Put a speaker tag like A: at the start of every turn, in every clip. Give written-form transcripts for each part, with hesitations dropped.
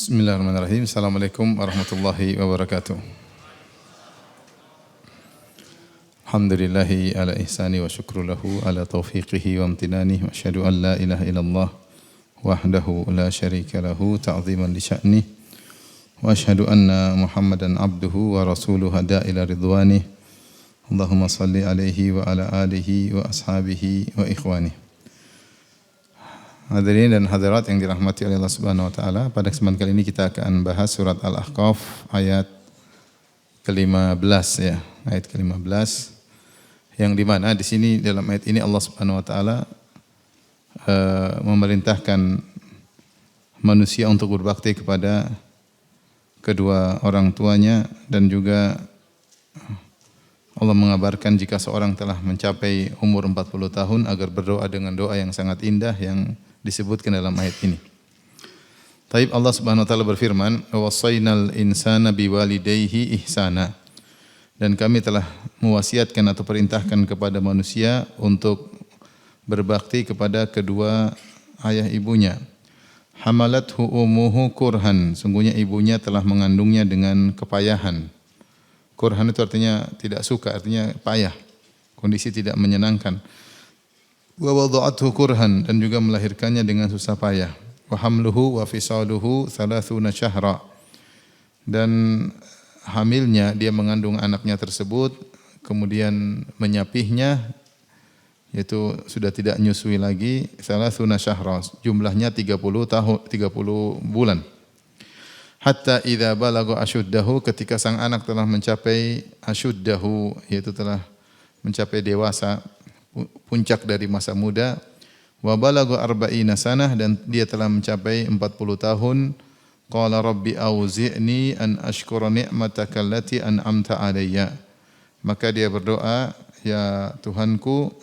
A: Bismillahirrahmanirrahim. Assalamualaikum warahmatullahi wabarakatuh. Alhamdulillahi ala ihsani wa syukru lahu ala taufiqihi wa amtinani wa asyhadu an la ilaha illallah wahdahu la syarika lahu ta'ziman li sya'nih wa asyhadu anna Muhammadan abduhu wa rasuluhu hada ila ridwanih. Allahumma salli alaihi wa ala alihi wa ashabihi wa ikhwanih. Hadirin dan hadirat yang dirahmati oleh Allah Subhanahu wa taala, pada kesempatan kali ini kita akan bahas surat Al-Ahqaf ayat ke-15 ya, ayat ke-15 yang di mana di sini dalam ayat ini Allah Subhanahu wa taala memerintahkan manusia untuk berbakti kepada kedua orang tuanya, dan juga Allah mengabarkan jika seorang telah mencapai umur 40 tahun agar berdoa dengan doa yang sangat indah yang disebutkan dalam ayat ini. Taib, Allah Subhanahu wa taala berfirman, "Wa wassaynal insana biwalidayhi ihsana." Dan kami telah mewasiatkan atau perintahkan kepada manusia untuk berbakti kepada kedua ayah ibunya. Hamalathu ummuhu kurhan, sungguhnya ibunya telah mengandungnya dengan kepayahan. Kurhan itu artinya tidak suka, artinya payah, kondisi tidak menyenangkan. Wa wada'athu kurhan, dan juga melahirkannya dengan susah payah. Wa hamluhu wa fisaluhu 30 syahra, dan hamilnya, dia mengandung anaknya tersebut, kemudian menyapihnya, yaitu sudah tidak nyusui lagi, 30 syahra, jumlahnya 30 bulan. Hatta idza balagha asyuddahu, ketika sang anak telah mencapai asyuddahu, yaitu telah mencapai dewasa, puncak dari masa muda. Wa balagha arba'ina sanah, dan dia telah mencapai 40 tahun. Qala rabbi auzi'ni an ashkura ni'mataka allati an'amta alayya. Maka dia berdoa, ya Tuhanku,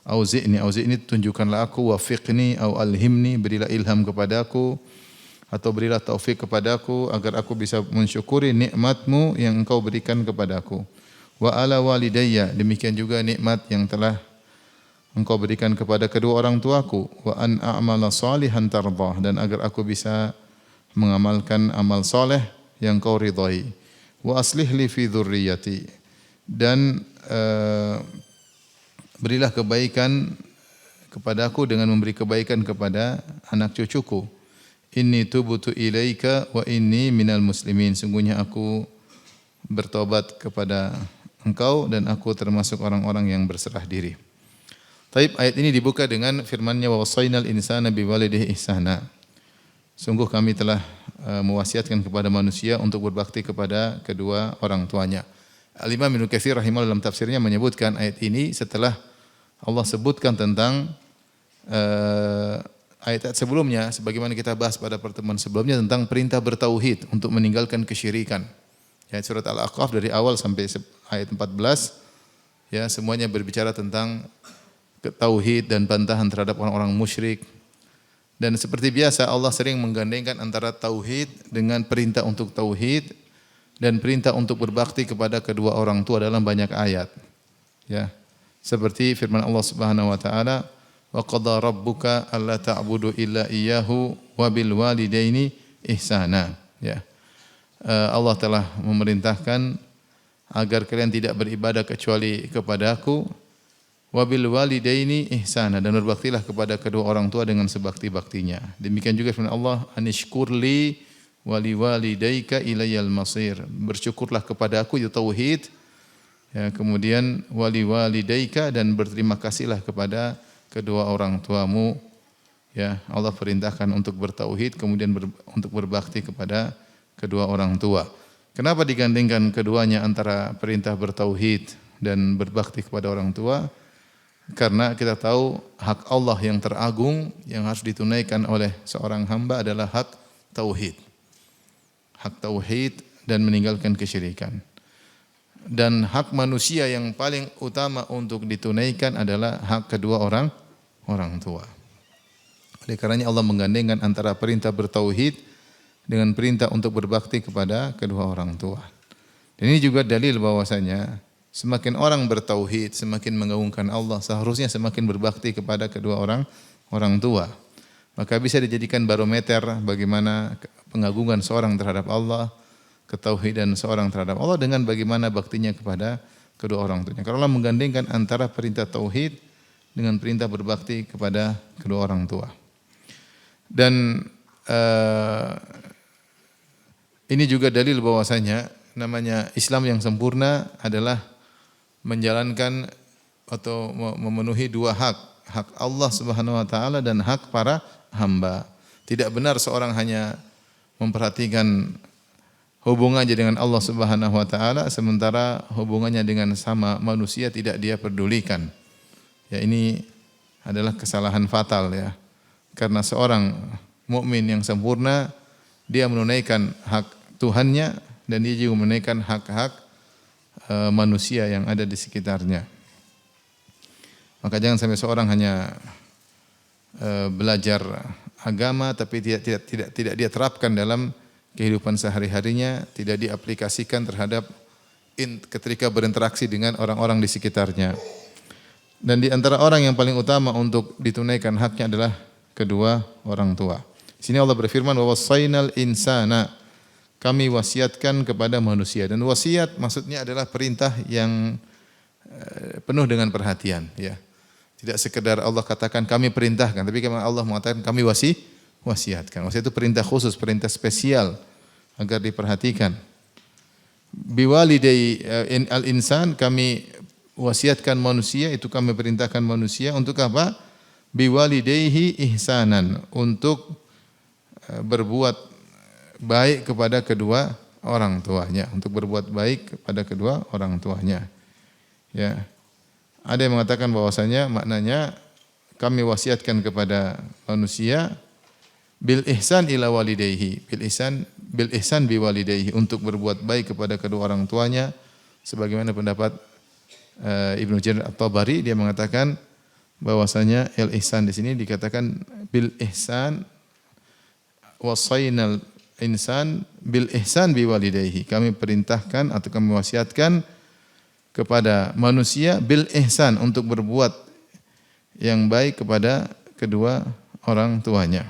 A: auzi'ni, tunjukkanlah aku, wafiqni au alhimni, berilah ilham kepadaku atau berilah taufik kepadaku agar aku bisa mensyukuri nikmat-Mu yang Engkau berikan kepadaku. Wa ala walidayya, demikian juga nikmat yang telah Engkau berikan kepada kedua orang tuaku. Wa an a'mala salihan tardah, dan agar aku bisa mengamalkan amal soleh yang Kau ridhai. Wa aslih li fi dzurriyyati, dan berilah kebaikan kepadaku dengan memberi kebaikan kepada anak cucuku. Inni tubtu ilaika wa inni minal muslimin, sungguhnya aku bertobat kepada Engkau dan aku termasuk orang-orang yang berserah diri. Taib, ayat ini dibuka dengan firman-Nya, wa wassaynal insana biwalidayhi ihsana. Sungguh kami telah mewasiatkan kepada manusia untuk berbakti kepada kedua orang tuanya. Al-Imam Ibnu Katsir rahimahullah dalam tafsirnya menyebutkan ayat ini setelah Allah sebutkan tentang ayat-ayat sebelumnya, sebagaimana kita bahas pada pertemuan sebelumnya tentang perintah bertauhid untuk meninggalkan kesyirikan. Ya, surat Al-Ahqaf dari awal sampai ayat 14 ya, semuanya berbicara tentang tauhid dan bantahan terhadap orang-orang musyrik. Dan seperti biasa Allah sering menggandengkan antara tauhid dengan perintah untuk tauhid dan perintah untuk berbakti kepada kedua orang tua dalam banyak ayat. Ya. Seperti firman Allah Subhanahu wa taala, "Wa qada rabbuka alla ta'budu illa iyyahu wa bil walidaini ihsana." Ya. Allah telah memerintahkan agar kalian tidak beribadah kecuali kepada-Aku, wabil walidaini ihsana, dan berbaktilah kepada kedua orang tua dengan sebakti-baktinya. Demikian juga firman Allah, anishkurli wali walidayka ilayal masir, bersyukurlah kepada-Aku, itu tauhid. Ya, kemudian wali walidayka, dan berterima kasihlah kepada kedua orang tuamu. Ya, Allah perintahkan untuk bertauhid, kemudian untuk berbakti kepada kedua orang tua. Kenapa digandengkan keduanya antara perintah bertauhid dan berbakti kepada orang tua? Karena kita tahu hak Allah yang teragung yang harus ditunaikan oleh seorang hamba adalah hak tauhid. Hak tauhid dan meninggalkan kesyirikan. Dan hak manusia yang paling utama untuk ditunaikan adalah hak kedua orang tua. Oleh karenanya Allah menggandengkan antara perintah bertauhid dengan perintah untuk berbakti kepada kedua orang tua. Dan ini juga dalil bahwasanya semakin orang bertauhid, semakin mengagungkan Allah, seharusnya semakin berbakti kepada kedua orang tua. Maka bisa dijadikan barometer bagaimana pengagungan seorang terhadap Allah, ketauhidan seorang terhadap Allah dengan bagaimana baktinya kepada kedua orang tuanya. Kalau Allah menggandengkan antara perintah tauhid dengan perintah berbakti kepada kedua orang tua. Dan ini juga dalil bahwasanya namanya Islam yang sempurna adalah menjalankan atau memenuhi dua hak, hak Allah Subhanahu wa taala dan hak para hamba. Tidak benar seorang hanya memperhatikan hubungannya dengan Allah Subhanahu wa taala sementara hubungannya dengan sama manusia tidak dia pedulikan. Ya, ini adalah kesalahan fatal ya. Karena seorang mukmin yang sempurna dia menunaikan hak Tuhannya dan dia juga menunaikan hak-hak manusia yang ada di sekitarnya. Maka jangan sampai seorang hanya belajar agama tapi tidak dia terapkan dalam kehidupan sehari-harinya, tidak diaplikasikan terhadap ketika berinteraksi dengan orang-orang di sekitarnya. Dan di antara orang yang paling utama untuk ditunaikan haknya adalah kedua orang tua. Di sini Allah berfirman, "Wa wassaynal insana", kami wasiatkan kepada manusia. Dan wasiat maksudnya adalah perintah yang penuh dengan perhatian, ya. Tidak sekedar Allah katakan kami perintahkan, tapi Allah mengatakan kami wasiatkan. Wasiat itu perintah khusus, perintah spesial agar diperhatikan. Biwalidai al-insan, kami wasiatkan manusia, itu kami perintahkan manusia untuk apa? Biwalidayhi ihsanan, untuk berbuat baik kepada kedua orang tuanya, untuk berbuat baik kepada kedua orang tuanya. Ya. Ada yang mengatakan bahwasanya maknanya kami wasiatkan kepada manusia bil ihsan ila walidayhi, bil ihsan bi walidayhi, untuk berbuat baik kepada kedua orang tuanya, sebagaimana pendapat Ibnu Jarir At-Tabari, dia mengatakan bahwasanya al ihsan di sini dikatakan bil ihsan, wasainal insan bil ihsan bi walidayhi, kami perintahkan atau kami wasiatkan kepada manusia bil ihsan, untuk berbuat yang baik kepada kedua orang tuanya.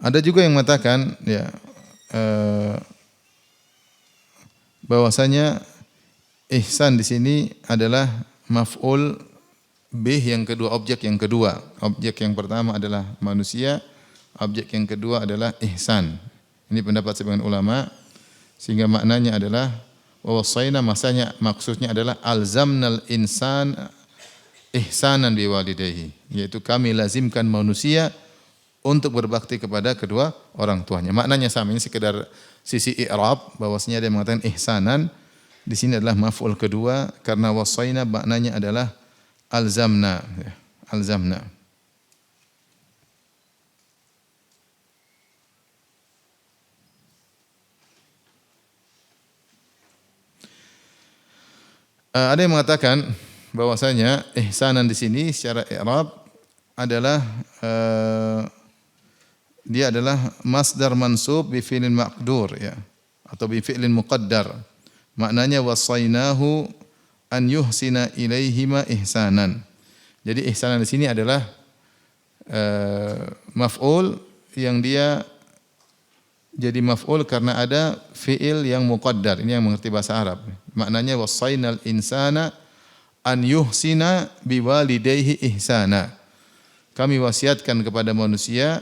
A: Ada juga yang mengatakan ya bahwasanya ihsan di sini adalah maf'ul bih yang kedua, objek yang kedua. Objek yang pertama adalah manusia, objek yang kedua adalah ihsan. Ini pendapat sebagian ulama, sehingga maknanya adalah wa wasaina, maksudnya adalah alzamnal insan ihsanan biwalidayhi, yaitu kami lazimkan manusia untuk berbakti kepada kedua orang tuanya. Maknanya sama, ini sekedar sisi i'rab bahwasanya dia mengatakan ihsanan di sini adalah maf'ul kedua, karena wasaina maknanya adalah alzamna, ya, alzamna. Ada yang mengatakan bahwasanya ihsanan di sini secara i'rab adalah dia adalah masdar mansub bi fi'lin maqdur, ya, atau bi fi'lin muqaddar. Maknanya wasainahu an yuhsina ilaihima ihsanan. Jadi ihsanan di sini adalah maf'ul yang dia jadi maf'ul karena ada fi'il yang muqaddar. Ini yang mengerti bahasa Arab. Maknanya wasainal insana an yuhsina biwalidayhi ihsana. Kami wasiatkan kepada manusia,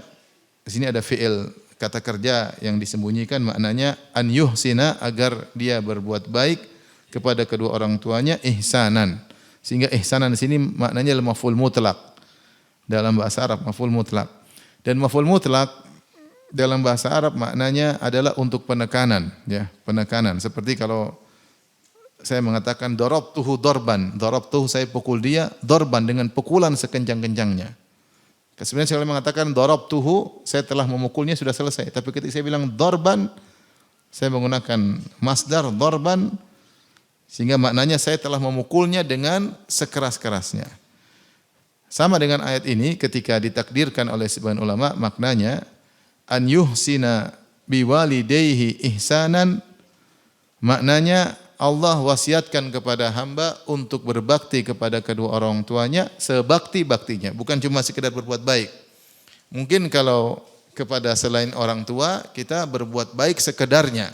A: di sini ada fi'il kata kerja yang disembunyikan, maknanya an yuhsina, agar dia berbuat baik kepada kedua orang tuanya, ihsanan. Sehingga ihsanan di sini maknanya maf'ul mutlak. Dalam bahasa Arab maf'ul mutlak. Dan maf'ul mutlak dalam bahasa Arab maknanya adalah untuk penekanan, ya, penekanan. Seperti kalau saya mengatakan darabtuhu darban, darabtuhu saya pukul dia, darban dengan pukulan sekencang-kencangnya. Sebenarnya saya mengatakan darabtuhu, saya telah memukulnya, sudah selesai. Tapi ketika saya bilang darban, saya menggunakan masdar darban, sehingga maknanya saya telah memukulnya dengan sekeras-kerasnya. Sama dengan ayat ini ketika ditakdirkan oleh sebagian ulama, maknanya an yuhsina biwalidayhi ihsanan, maknanya Allah wasiatkan kepada hamba untuk berbakti kepada kedua orang tuanya sebakti-baktinya, bukan cuma sekedar berbuat baik. Mungkin kalau kepada selain orang tua kita berbuat baik sekedarnya.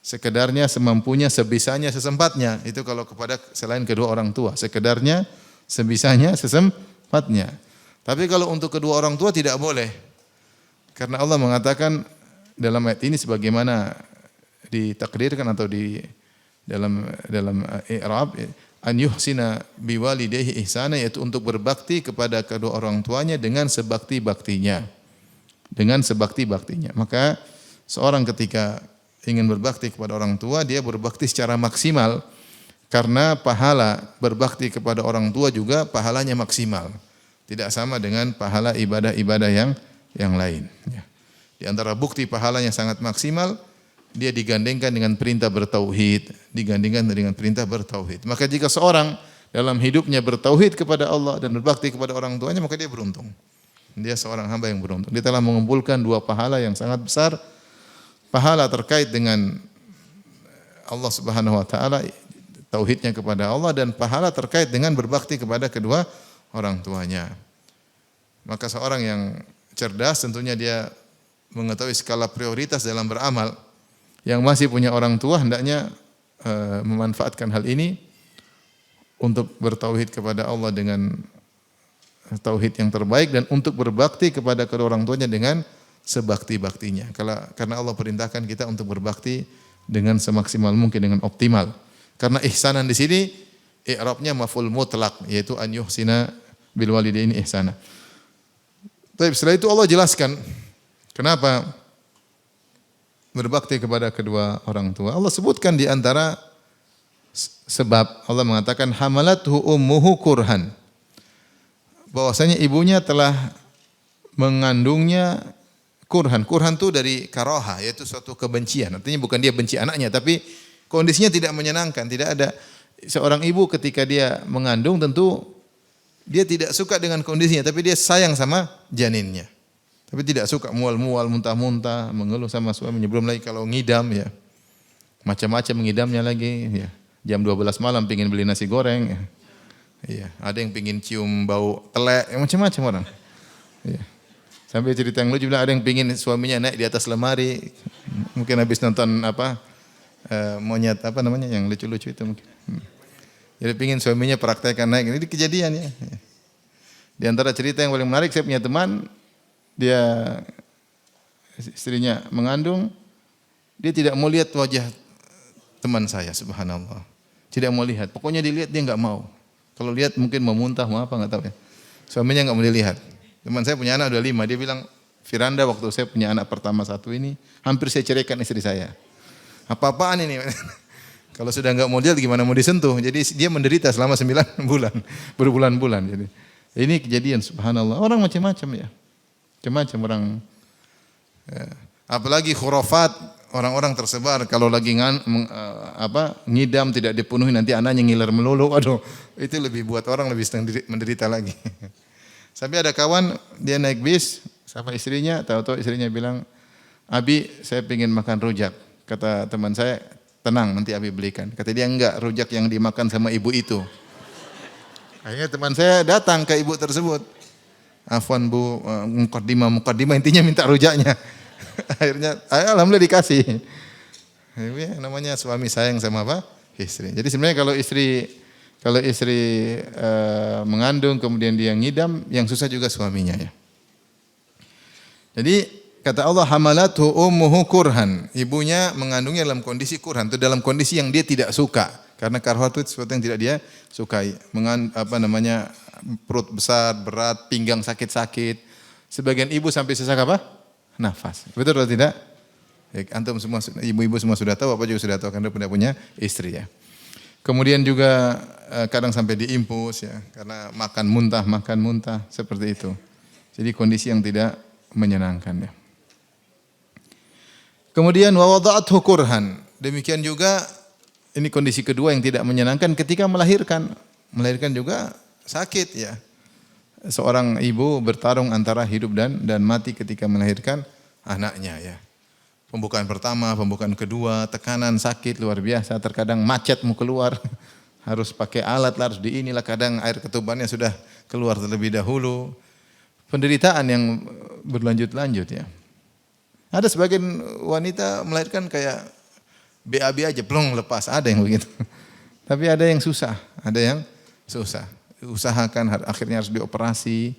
A: Sekedarnya, semampunya, sebisanya, sesempatnya. Itu kalau kepada selain kedua orang tua, sekedarnya, sebisanya, sesempatnya. Tapi kalau untuk kedua orang tua tidak boleh. Karena Allah mengatakan dalam ayat ini sebagaimana ditakdirkan atau di dalam i'rab, an yuhsina biwalidayhi ihsana, yaitu untuk berbakti kepada kedua orang tuanya dengan sebakti-baktinya. Dengan sebakti-baktinya. Maka seorang ketika ingin berbakti kepada orang tua, dia berbakti secara maksimal karena pahala berbakti kepada orang tua juga pahalanya maksimal. Tidak sama dengan pahala ibadah-ibadah yang lain. Di antara bukti pahalanya sangat maksimal, dia digandengkan dengan perintah bertauhid, digandengkan dengan perintah bertauhid. Maka jika seorang dalam hidupnya bertauhid kepada Allah dan berbakti kepada orang tuanya, maka dia beruntung. Dia seorang hamba yang beruntung. Dia telah mengumpulkan dua pahala yang sangat besar. Pahala terkait dengan Allah Subhanahu wa taala, tauhidnya kepada Allah, dan pahala terkait dengan berbakti kepada kedua orang tuanya. Maka seorang yang cerdas tentunya dia mengetahui skala prioritas dalam beramal. Yang masih punya orang tua hendaknya memanfaatkan hal ini untuk bertauhid kepada Allah dengan tauhid yang terbaik dan untuk berbakti kepada kedua orang tuanya dengan sebakti-baktinya. Karena Allah perintahkan kita untuk berbakti dengan semaksimal mungkin, dengan optimal. Karena ihsanan di sini i'rabnya maf'ul mutlaq, yaitu an yuhsina bil walidaini ihsana. Tapi setelah itu Allah jelaskan kenapa berbakti kepada kedua orang tua. Allah sebutkan di antara sebab, Allah mengatakan hamalathu ummuhu kurhan. Bahwasanya ibunya telah mengandungnya kurhan. Kurhan itu dari karaha, yaitu suatu kebencian. Artinya bukan dia benci anaknya, tapi kondisinya tidak menyenangkan. Tidak ada seorang ibu ketika dia mengandung, tentu dia tidak suka dengan kondisinya, tapi dia sayang sama janinnya. Tapi tidak suka mual-mual, muntah-muntah, mengeluh sama suaminya. Belum lagi kalau ngidam ya, macam-macam ngidamnya lagi. Ya. Jam 12 malam pingin beli nasi goreng. Ya. Iya, ada yang pingin cium bau telek, macam-macam orang. Iya. Sampai cerita yang lucu bilang ada yang pingin suaminya naik di atas lemari, mungkin habis nonton monyet yang lucu-lucu itu mungkin. Jadi pingin suaminya praktekkan naik, ini kejadian ya. Di antara cerita yang paling menarik, saya punya teman, dia istrinya mengandung, dia tidak mau lihat wajah teman saya, subhanallah. Tidak mau lihat, pokoknya dilihat dia enggak mau. Kalau lihat mungkin mau muntah, mau apa enggak tahu ya. Suaminya enggak mau dilihat. Teman saya punya anak udah 5, dia bilang, Firanda waktu saya punya anak pertama 1 ini, hampir saya ceraikan istri saya. Apa-apaan ini? Kalau sudah enggak mau lihat gimana mau disentuh. Jadi dia menderita selama 9 bulan, berbulan-bulan. Jadi ini kejadian subhanallah. Orang macam-macam ya. Macam-macam orang. Ya. Apalagi khurafat, orang-orang tersebar kalau lagi ngidam tidak dipenuhi nanti anaknya ngiler melulu. Aduh, itu lebih buat orang lebih menderita lagi. Sampai ada kawan dia naik bis sama istrinya, tahu-tahu istrinya bilang, "Abi, saya ingin makan rujak." Kata teman saya, "Tenang, nanti Abi belikan." Kata dia, "Enggak, rujak yang dimakan sama ibu itu." Akhirnya teman saya datang ke ibu tersebut. "Afwan Bu, mukaddimah intinya minta rujaknya." Akhirnya alhamdulillah dikasih. Ya, namanya suami sayang sama apa? Istri. Jadi sebenarnya kalau istri mengandung kemudian dia ngidam, yang susah juga suaminya ya. Jadi kata Allah, hamalathu ummuhu kurhan. Ibunya mengandungnya dalam kondisi kurhan, itu dalam kondisi yang dia tidak suka. Karena karha itu sesuatu yang tidak dia sukai. Perut besar, berat, pinggang sakit-sakit. Sebagian ibu sampai sesak apa? Nafas. Betul atau tidak? Ya, antum semua, ibu-ibu semua sudah tahu, apa juga sudah tahu karena sudah punya istri ya. Kemudian juga kadang sampai diimpus ya, karena makan muntah seperti itu. Jadi kondisi yang tidak menyenangkan ya. Kemudian wa wada'athu kurhan. Demikian juga ini kondisi kedua yang tidak menyenangkan ketika melahirkan. Melahirkan juga sakit ya. Seorang ibu bertarung antara hidup dan mati ketika melahirkan anaknya ya. Pembukaan pertama, pembukaan kedua, tekanan sakit luar biasa, terkadang macet mau keluar, harus pakai alat lah, harus di inilah, kadang air ketubannya sudah keluar terlebih dahulu. Penderitaan yang berlanjut-lanjut ya. Ada sebagian wanita melahirkan kayak BAB aja, plong lepas, ada yang begitu. Tapi ada yang susah, ada yang susah. Usahakan akhirnya harus dioperasi,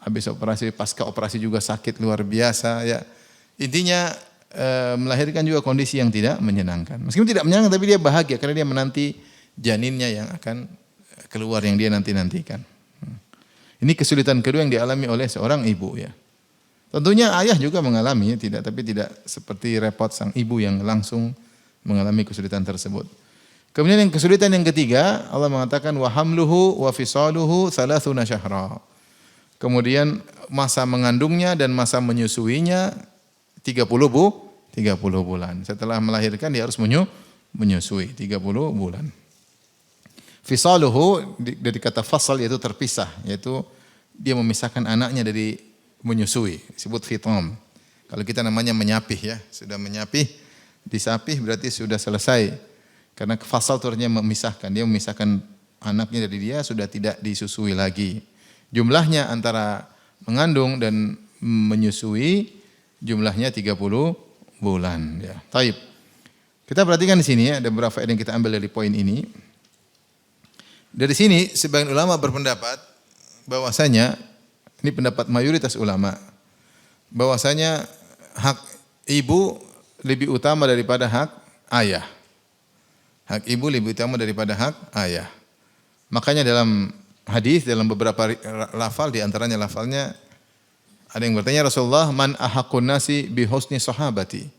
A: habis operasi, pasca operasi juga sakit luar biasa ya. Intinya melahirkan juga kondisi yang tidak menyenangkan. Meskipun tidak menyenangkan tapi dia bahagia karena dia menanti janinnya yang akan keluar yang dia nanti-nantikan. Ini kesulitan kedua yang dialami oleh seorang ibu ya. Tentunya ayah juga mengalami tapi tidak seperti repot sang ibu yang langsung mengalami kesulitan tersebut. Kemudian yang kesulitan yang ketiga, Allah mengatakan wa hamluhu wa fisaluhu 30 syahra. Kemudian masa mengandungnya dan masa menyusuinya 30 bulan. Setelah melahirkan dia harus menyusui 30 bulan. Fisaluhu dari kata fasal yaitu terpisah, yaitu dia memisahkan anaknya dari menyusui, disebut fitam. Kalau kita namanya menyapih ya, sudah menyapih, disapih berarti sudah selesai. Karena fasal itu artinya memisahkan, dia memisahkan anaknya dari dia sudah tidak disusui lagi. Jumlahnya antara mengandung dan menyusui jumlahnya 30 bulan ya. Taib. Kita perhatikan di sini ya, ada beberapa yang kita ambil dari poin ini. Dari sini sebagian ulama berpendapat bahwasanya ini pendapat mayoritas ulama bahwasanya hak ibu lebih utama daripada hak ayah. Hak ibu lebih utama daripada hak ayah. Makanya dalam hadis dalam beberapa lafal di antaranya lafalnya ada yang bertanya Rasulullah, man ahakun nasi bi husni sahabati.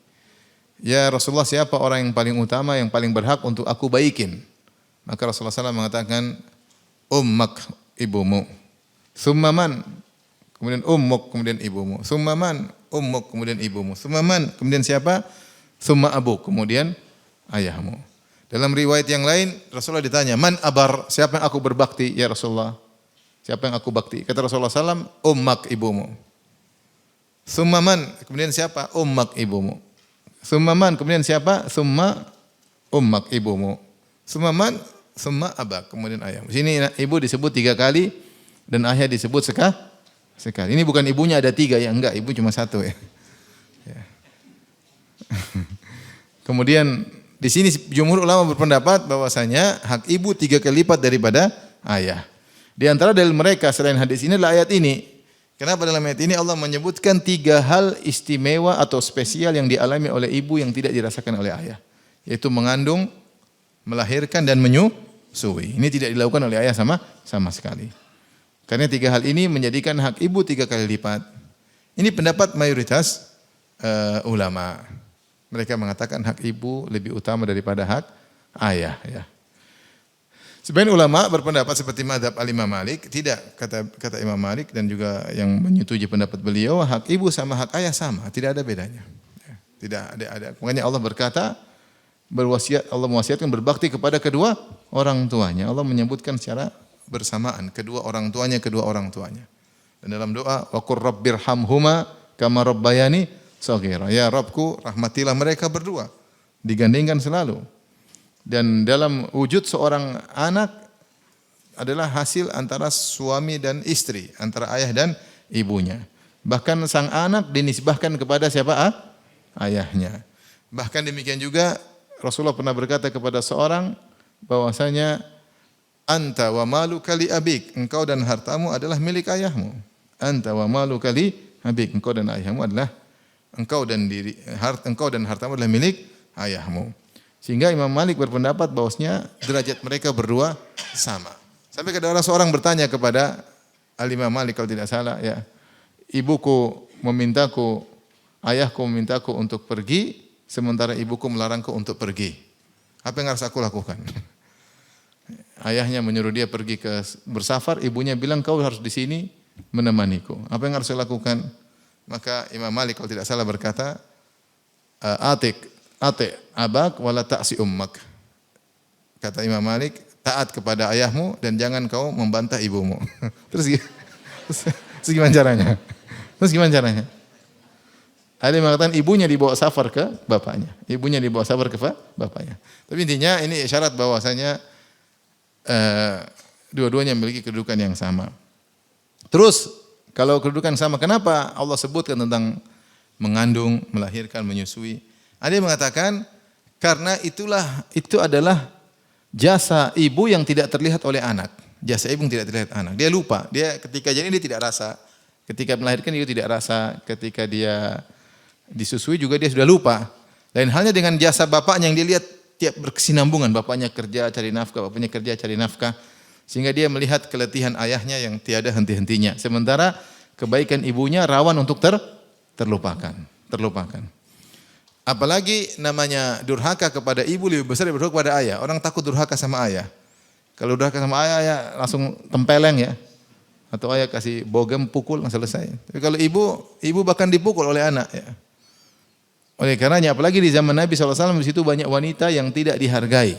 A: Ya Rasulullah, siapa orang yang paling utama, yang paling berhak untuk aku baikin? Maka Rasulullah SAW mengatakan, ummak, ibumu. Summa man, kemudian ummuk, kemudian ibumu. Summa man, ummuk, kemudian ibumu. Summa man, kemudian siapa? Summa abuk, kemudian ayahmu. Dalam riwayat yang lain, Rasulullah ditanya, man abar, siapa yang aku berbakti? Ya Rasulullah, siapa yang aku bakti? Kata Rasulullah SAW, ummak, ibumu. Summa man, kemudian siapa? Ummak, ibumu. Summa man, kemudian siapa? Summa ummak, ibumu. Summa man, summa abak, kemudian ayahmu. Sini ibu disebut 3 kali dan ayah disebut sekali. Ini bukan ibunya ada 3 ya, enggak, ibu cuma 1 ya. Kemudian di sini jumhur ulama berpendapat bahwasanya hak ibu 3 kali lipat daripada ayah. Di antara dalil mereka selain hadis ini adalah ayat ini. Kenapa dalam ayat ini Allah menyebutkan 3 hal istimewa atau spesial yang dialami oleh ibu yang tidak dirasakan oleh ayah, yaitu mengandung, melahirkan dan menyusui. Ini tidak dilakukan oleh ayah sama sekali. Karena 3 hal ini menjadikan hak ibu 3 kali lipat. Ini pendapat mayoritas ulama. Mereka mengatakan hak ibu lebih utama daripada hak ayah ya. Sebagian ulama berpendapat seperti mazhab Imam Malik, tidak, kata Imam Malik dan juga yang menyetujui pendapat beliau, hak ibu sama hak ayah sama, tidak ada bedanya. Tidak ada. Makanya Allah berkata, Allah mewasiatkan berbakti kepada kedua orang tuanya. Allah menyebutkan secara bersamaan kedua orang tuanya. Dan dalam doa, wa qur rabbirhamhuma kama rabbayani shaghira. Ya Rabbku, rahmatilah mereka berdua. Digandengkan selalu. Dan dalam wujud seorang anak adalah hasil antara suami dan istri, antara ayah dan ibunya. Bahkan sang anak dinisbahkan kepada siapa? Ayahnya. Bahkan demikian juga Rasulullah pernah berkata kepada seorang bahwasanya anta wa maluka li abik, engkau dan hartamu adalah milik ayahmu. Anta wa maluka li abik, engkau dan ayahmu adalah engkau dan hartamu adalah milik ayahmu. Sehingga Imam Malik berpendapat bahwasanya derajat mereka berdua sama. Sampai ada seorang bertanya kepada Imam Malik kalau tidak salah ya, ibuku memintaku, ayahku memintaku untuk pergi, sementara ibuku melarangku untuk pergi. Apa yang harus aku lakukan? Ayahnya menyuruh dia pergi bersafar, ibunya bilang kau harus di sini menemaniku. Apa yang harus saya lakukan? Maka Imam Malik kalau tidak salah berkata, Ati abak wala ta'si ummak. Kata Imam Malik, taat kepada ayahmu dan jangan kau membantah ibumu. Terus gimana caranya? Ada yang mengatakan ibunya dibawa safar ke bapaknya. Ibunya dibawa safar ke bapaknya. Tapi intinya ini isyarat bahwasanya dua-duanya memiliki kedudukan yang sama. Terus kalau kedudukan sama, kenapa Allah sebutkan tentang mengandung, melahirkan, menyusui? Ada yang mengatakan karena itu adalah jasa ibu yang tidak terlihat oleh anak. Jasa ibu yang tidak terlihat anak. Dia lupa. Dia ketika janin dia tidak rasa. Ketika melahirkan dia tidak rasa. Ketika dia disusui juga dia sudah lupa. Lain halnya dengan jasa bapaknya yang dilihat tiap berkesinambungan. Bapaknya kerja cari nafkah, bapaknya kerja cari nafkah. Sehingga dia melihat keletihan ayahnya yang tiada henti-hentinya. Sementara kebaikan ibunya rawan untuk terlupakan. Apalagi namanya durhaka kepada ibu lebih besar daripada kepada ayah. Orang takut durhaka sama ayah. Kalau durhaka sama ayah langsung tempeleng ya. Atau ayah kasih bogem pukul selesai. Tapi kalau ibu bahkan dipukul oleh anak ya. Oleh karenanya apalagi di zaman Nabi SAW di situ banyak wanita yang tidak dihargai.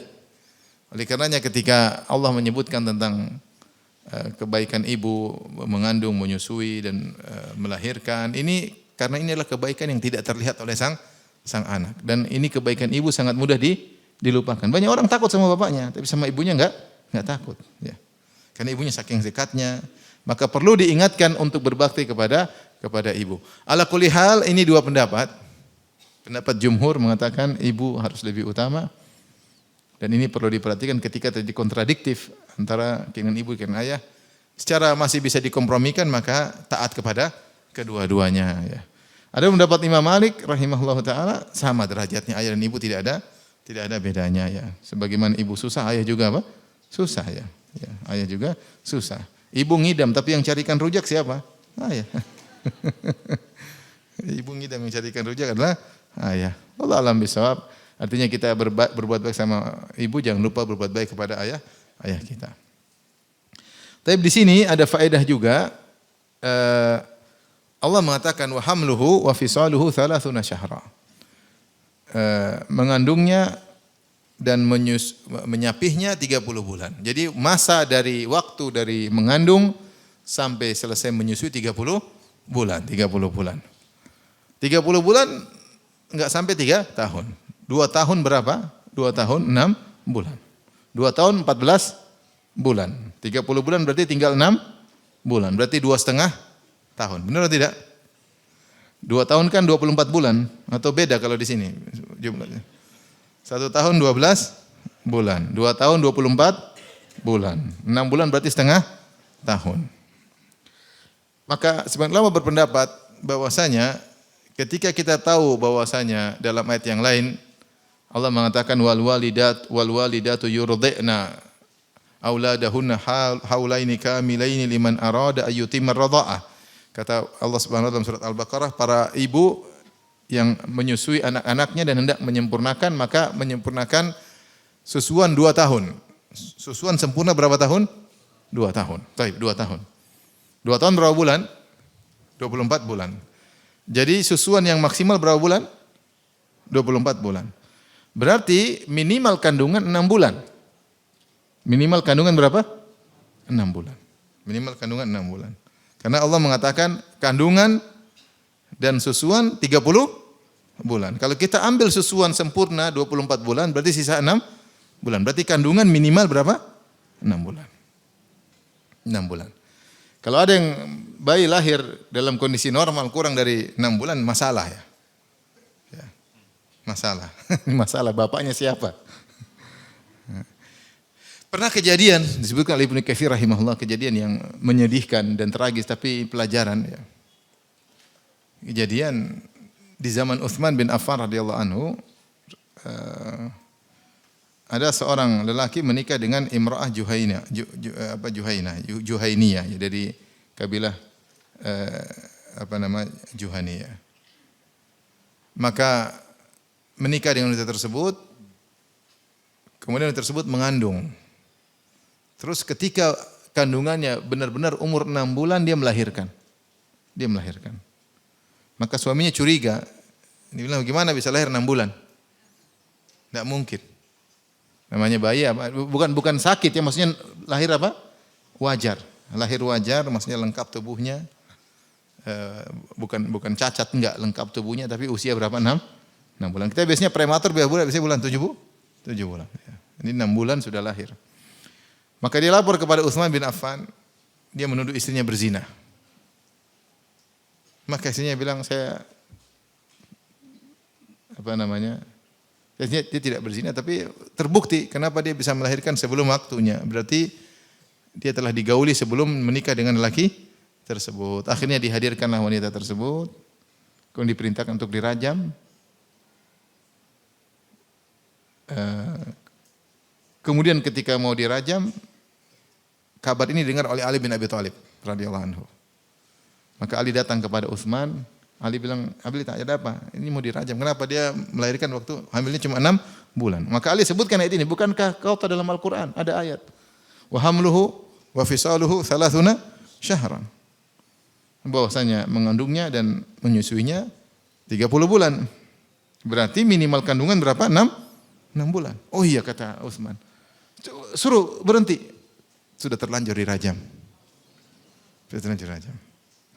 A: Oleh karenanya ketika Allah menyebutkan tentang kebaikan ibu mengandung, menyusui dan melahirkan, ini karena ini adalah kebaikan yang tidak terlihat oleh sang anak. Dan ini kebaikan ibu sangat mudah dilupakan. Banyak orang takut sama bapaknya, tapi sama ibunya enggak takut. Ya. Karena ibunya saking dekatnya, maka perlu diingatkan untuk berbakti kepada ibu. Ala kulli hal ini dua pendapat. Pendapat jumhur mengatakan ibu harus lebih utama. Dan ini perlu diperhatikan ketika terjadi kontradiktif antara keinginan ibu dan ayah. Secara masih bisa dikompromikan maka taat kepada kedua-duanya. Ya. Ada pendapat Imam Malik rahimahullah taala sama derajatnya ayah dan ibu tidak ada bedanya ya. Sebagaimana ibu susah ayah juga apa? Susah ya. Ya, ayah juga susah. Ibu ngidam tapi yang carikan rujak siapa? Ayah. Ibu ngidam yang carikan rujak adalah ayah. Allah alam bisawab. Artinya kita berbuat baik sama ibu, jangan lupa berbuat baik kepada ayah kita. Tapi di sini ada faedah juga. Allah mengatakan wa hamluhu wa fisaluhu 30 syahra. Mengandungnya dan menyapihnya 30 bulan. Jadi masa dari waktu dari mengandung sampai selesai menyusui 30 bulan. 30 bulan enggak sampai 3 tahun. 2 tahun berapa? 2 tahun 6 bulan. 2 tahun 14 bulan. 30 bulan berarti tinggal 6 bulan. Berarti 2,5 tahun. Benar atau tidak? 2 tahun kan 24 bulan. Atau beda kalau di sini jumlahnya. 1 tahun 12 bulan. 2 tahun 24 bulan. 6 bulan berarti setengah tahun. Maka sebagian ulama berpendapat bahwasanya ketika kita tahu bahwasanya dalam ayat yang lain Allah mengatakan wal walidatu yurdi'na auladahunna haulaini kamilaini liman arada ayyutimar radha'ah. Kata Allah Subhanahu wa taala dalam surat Al-Baqarah, para ibu yang menyusui anak-anaknya dan hendak menyempurnakan maka menyempurnakan susuan 2 tahun. Susuan sempurna berapa tahun? 2 tahun. Baik, 2 tahun. 2 tahun berapa bulan? 24 bulan. Jadi susuan yang maksimal berapa bulan? 24 bulan. Berarti minimal kandungan 6 bulan. Minimal kandungan berapa? 6 bulan. Minimal kandungan 6 bulan. Karena Allah mengatakan kandungan dan susuan 30 bulan. Kalau kita ambil susuan sempurna 24 bulan berarti sisa 6 bulan. Berarti kandungan minimal berapa? 6 bulan. 6 bulan. Kalau ada yang bayi lahir dalam kondisi normal kurang dari 6 bulan masalah ya. Masalah. Masalah bapaknya siapa? Pernah kejadian disebutkan oleh Ibnu Katsir rahimahullah, kejadian yang menyedihkan dan tragis tapi pelajaran ya. Kejadian di zaman Utsman bin Affan radhiyallahu anhu, ada seorang lelaki menikah dengan imra'ah Juhainiyah dari kabilah Juhaniyah. Maka menikah dengan wanita tersebut, kemudian wanita tersebut mengandung. Terus ketika kandungannya benar-benar umur 6 bulan dia melahirkan. Maka suaminya curiga. Dia bilang, gimana bisa lahir 6 bulan? Tidak mungkin. Namanya bayi apa? Bukan sakit ya, maksudnya lahir apa? Wajar. Lahir wajar, maksudnya lengkap tubuhnya. bukan cacat, enggak lengkap tubuhnya, tapi usia berapa? 6 bulan. Kita biasanya prematur biasanya bulan 7 bulan. Ya. Ini 6 bulan sudah lahir. Maka dia lapor kepada Utsman bin Affan, dia menuduh istrinya berzina. Maka istrinya bilang, dia tidak berzina, tapi terbukti kenapa dia bisa melahirkan sebelum waktunya. Berarti dia telah digauli sebelum menikah dengan lelaki tersebut. Akhirnya dihadirkanlah wanita tersebut, kemudian diperintahkan untuk dirajam. Kemudian ketika mau dirajam, kabar ini dengar oleh Ali bin Abi Thalib radhiyallahu anhu. Maka Ali datang kepada Utsman. Ali bilang, "Ali, ada apa? Ini mau dirajam. Kenapa dia melahirkan waktu hamilnya cuma 6 bulan?" Maka Ali sebutkan ayat ini, "Bukankah kau tahu dalam Al-Qur'an ada ayat, wa hamluhu wa fisaluhu 30 syahran." Bahwasanya mengandungnya dan menyusuinya 30 bulan. Berarti minimal kandungan berapa? 6 bulan. Oh iya, kata Utsman. Suruh berhenti. Sudah terlanjur dirajam.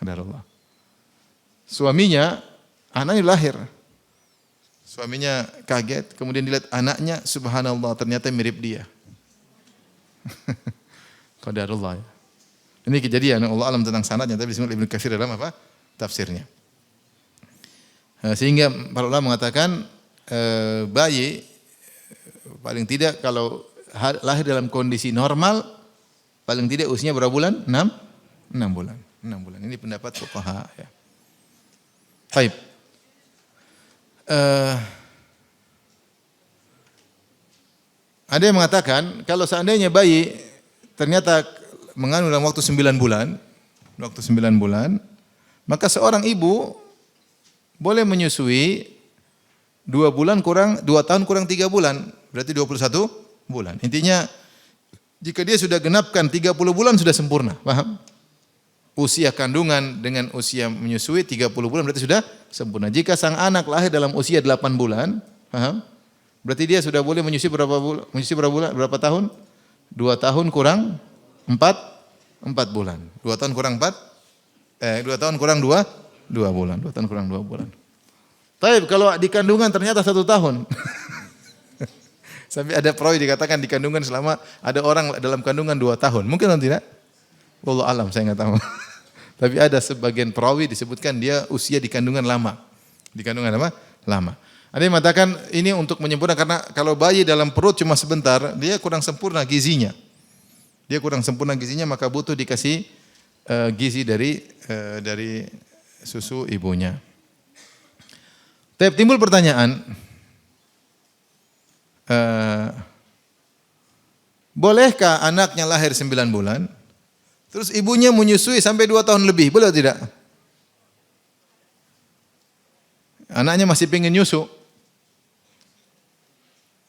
A: Qadarullah. Suaminya, anaknya lahir. Suaminya kaget, kemudian dilihat anaknya, subhanallah, ternyata mirip dia. Qadarullah. Ini kejadian, Allah alam tentang sanadnya, tapi disebut Ibnu Katsir dalam apa? Tafsirnya. Sehingga para ulama mengatakan bayi paling tidak kalau lahir dalam kondisi normal, paling tidak usianya berapa bulan? 6 bulan. 6 bulan. Ini pendapat fuqaha ya. Baik. Ada yang mengatakan kalau seandainya bayi ternyata mengandung dalam waktu 9 bulan, maka seorang ibu boleh menyusui 2 tahun kurang 3 bulan, berarti 21 bulan. Intinya jika dia sudah genapkan 30 bulan sudah sempurna, paham? Usia kandungan dengan usia menyusui 30 bulan berarti sudah sempurna. Jika sang anak lahir dalam usia 8 bulan, paham? Berarti dia sudah boleh menyusui berapa bulan? Berapa tahun? 2 tahun kurang 4 bulan. 2 tahun kurang 2 tahun kurang 2 bulan. 2 tahun kurang 2 bulan. Tapi kalau di kandungan ternyata 1 tahun. Sampai ada perawi dikatakan di kandungan selama ada orang dalam kandungan 2 tahun. Mungkin atau tidak? Wallahu alam, saya enggak tahu. Tapi ada sebagian perawi disebutkan dia usia di kandungan lama. Di kandungan apa? Lama. Ada yang mengatakan ini untuk menyempurna karena kalau bayi dalam perut cuma sebentar, dia kurang sempurna gizinya. Maka butuh dikasih gizi dari susu ibunya. Tapi timbul pertanyaan, bolehkah anaknya lahir 9 bulan? Terus ibunya menyusui sampai 2 tahun lebih, boleh atau tidak? Anaknya masih pengen nyusu.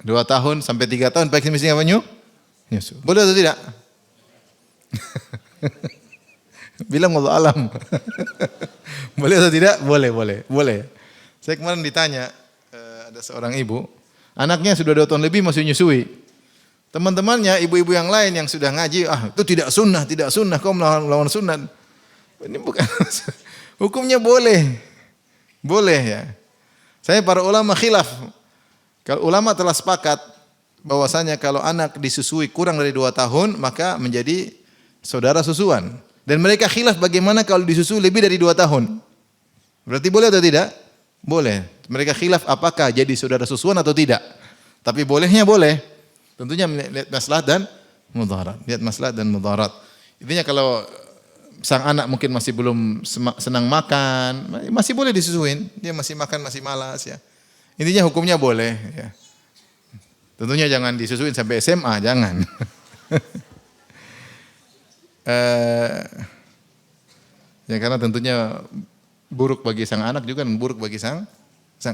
A: 2 tahun sampai 3 tahun, mesti apa nyusu. Boleh atau tidak? Bilang wallahu alam. Boleh atau tidak? Boleh. Saya kemarin ditanya, ada seorang ibu, anaknya sudah 2 tahun lebih masih nyusui. Teman-temannya, ibu-ibu yang lain yang sudah ngaji, itu tidak sunnah, kau melawan sunnah. Ini bukan, hukumnya boleh ya. Saya para ulama khilaf. Kalau ulama telah sepakat bahwasanya kalau anak disusui kurang dari 2 tahun, maka menjadi saudara susuan. Dan mereka khilaf bagaimana kalau disusui lebih dari 2 tahun. Berarti boleh atau tidak? Boleh. Mereka khilaf apakah jadi saudara susuan atau tidak. Tapi bolehnya boleh. Tentunya melihat maslahat dan mudarat. Intinya kalau sang anak mungkin masih belum senang makan, masih boleh disusuin. Dia masih makan, masih malas ya. Intinya hukumnya boleh ya. Tentunya jangan disusuin sampai SMA, jangan. Ya karena tentunya buruk bagi sang anak juga dan buruk bagi sang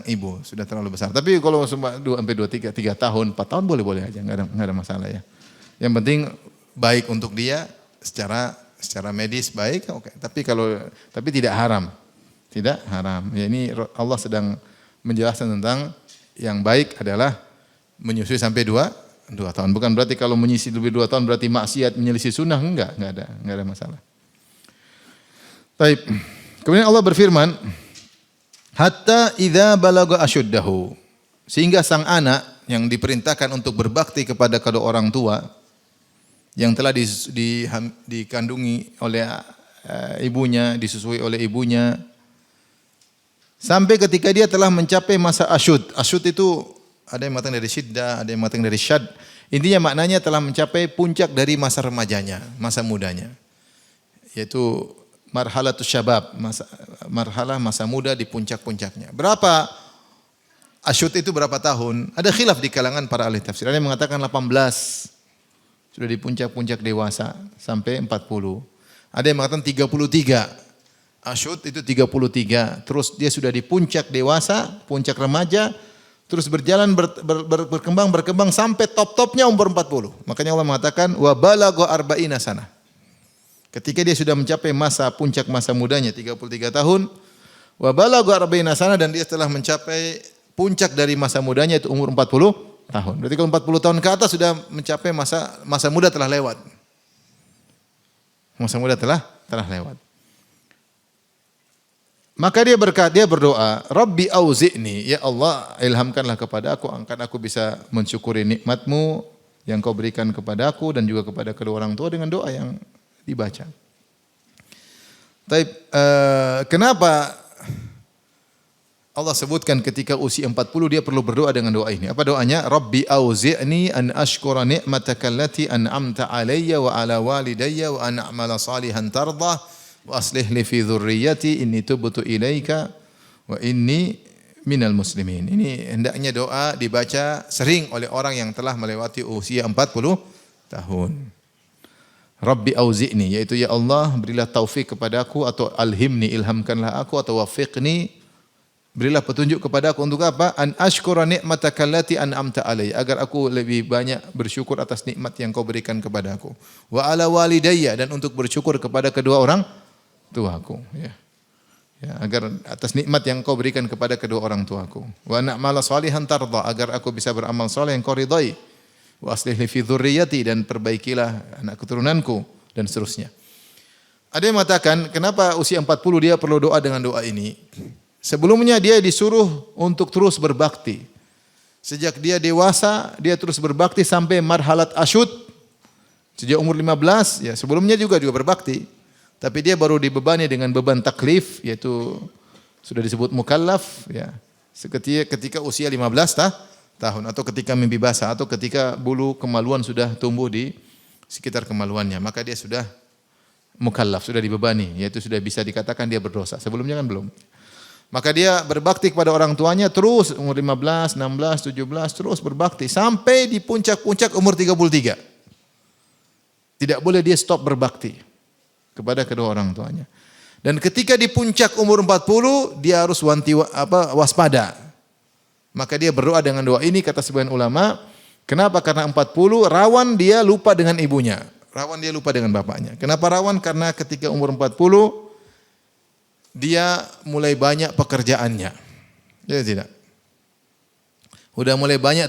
A: ibu, sudah terlalu besar. Tapi kalau sampai 3 tahun, 4 tahun boleh-boleh aja, enggak ada masalah ya. Yang penting baik untuk dia secara medis baik, oke. Tapi tidak haram. Tidak haram. Ya ini Allah sedang menjelaskan tentang yang baik adalah menyusui sampai 2 tahun. Bukan berarti kalau menyusui lebih 2 tahun berarti maksiat menyelisih sunnah, enggak ada masalah. Baik. Kemudian Allah berfirman, hatta idza balagha asyuddahu. Sehingga sang anak yang diperintahkan untuk berbakti kepada kedua orang tua yang telah dikandungi oleh ibunya, disusui oleh ibunya, sampai ketika dia telah mencapai masa asyud. Asyud itu ada yang mengatakan dari syiddah, ada yang mengatakan dari syad. Intinya maknanya telah mencapai puncak dari masa remajanya, masa mudanya. Yaitu marhalatus syabab, masa muda di puncak-puncaknya. Berapa asyud itu berapa tahun? Ada khilaf di kalangan para ahli tafsir. Ada yang mengatakan 18. Sudah di puncak-puncak dewasa sampai 40. Ada yang mengatakan 33. Asyud itu 33. Terus dia sudah di puncak dewasa, puncak remaja, terus berjalan berkembang sampai top-topnya umur 40. Makanya Allah mengatakan wa balagha arba'ina sanah. Ketika dia sudah mencapai masa puncak masa mudanya 33 tahun, wa balagha arba'ina sanah, dan dia telah mencapai puncak dari masa mudanya itu umur 40 tahun. Berarti kalau 40 tahun ke atas sudah mencapai masa muda telah lewat. Masa muda telah lewat. Maka dia berdoa, Rabbi auzi'ni, ya Allah ilhamkanlah kepada aku, angkat aku bisa mensyukuri nikmat-Mu yang Kau berikan kepada aku dan juga kepada kedua orang tua dengan doa yang dibaca. Tapi kenapa Allah sebutkan ketika usia 40 dia perlu berdoa dengan doa ini? Apa doanya? Rabbi auzi'ni an ashkura ni'mataka allati an'amta alayya wa ala walidayya wa an a'mala salihan tardah wa aslih li fi dzurriyyati inni tubtu ilaika wa inni minal muslimin. Ini hendaknya doa dibaca sering oleh orang yang telah melewati usia 40 tahun. Rabbi auzi'ni, yaitu ya Allah berilah taufik kepadaku, atau alhimni, ilhamkanlah aku, atau wafiqni, berilah petunjuk kepada aku untuk apa? An ashkura ni'mataka allati an'amta alayya, agar aku lebih banyak bersyukur atas nikmat yang Kau berikan kepada aku. Wa ala walidayya, dan untuk bersyukur kepada kedua orang tuaku, ya. Ya, agar atas nikmat yang Kau berikan kepada kedua orang tuaku. Wa na'mala salihan tarda, agar aku bisa beramal saleh yang Kau ridai. Wa aslih li fi dzurriyyati, dan perbaikilah anak keturunanku, dan seterusnya. Ada yang mengatakan, kenapa usia 40 dia perlu doa dengan doa ini? Sebelumnya dia disuruh untuk terus berbakti. Sejak dia dewasa, dia terus berbakti sampai marhalat asyud. Sejak umur 15, ya sebelumnya juga berbakti. Tapi dia baru dibebani dengan beban taklif, yaitu sudah disebut mukallaf, ya. Ketika usia 15 tahun, atau ketika mimpi basah, atau ketika bulu kemaluan sudah tumbuh di sekitar kemaluannya, maka dia sudah mukallaf, sudah dibebani, yaitu sudah bisa dikatakan dia berdosa. Sebelumnya kan belum. Maka dia berbakti kepada orang tuanya terus umur 15, 16, 17 terus berbakti sampai di puncak-puncak umur 33. Tidak boleh dia stop berbakti kepada kedua orang tuanya. Dan ketika di puncak umur 40 dia harus waspada. Maka dia berdoa dengan doa ini, kata sebagian ulama. Kenapa? Karena 40 rawan dia lupa dengan ibunya. Rawan dia lupa dengan bapaknya. Kenapa rawan? Karena ketika umur 40 dia mulai banyak pekerjaannya. Ya tidak. Udah mulai banyak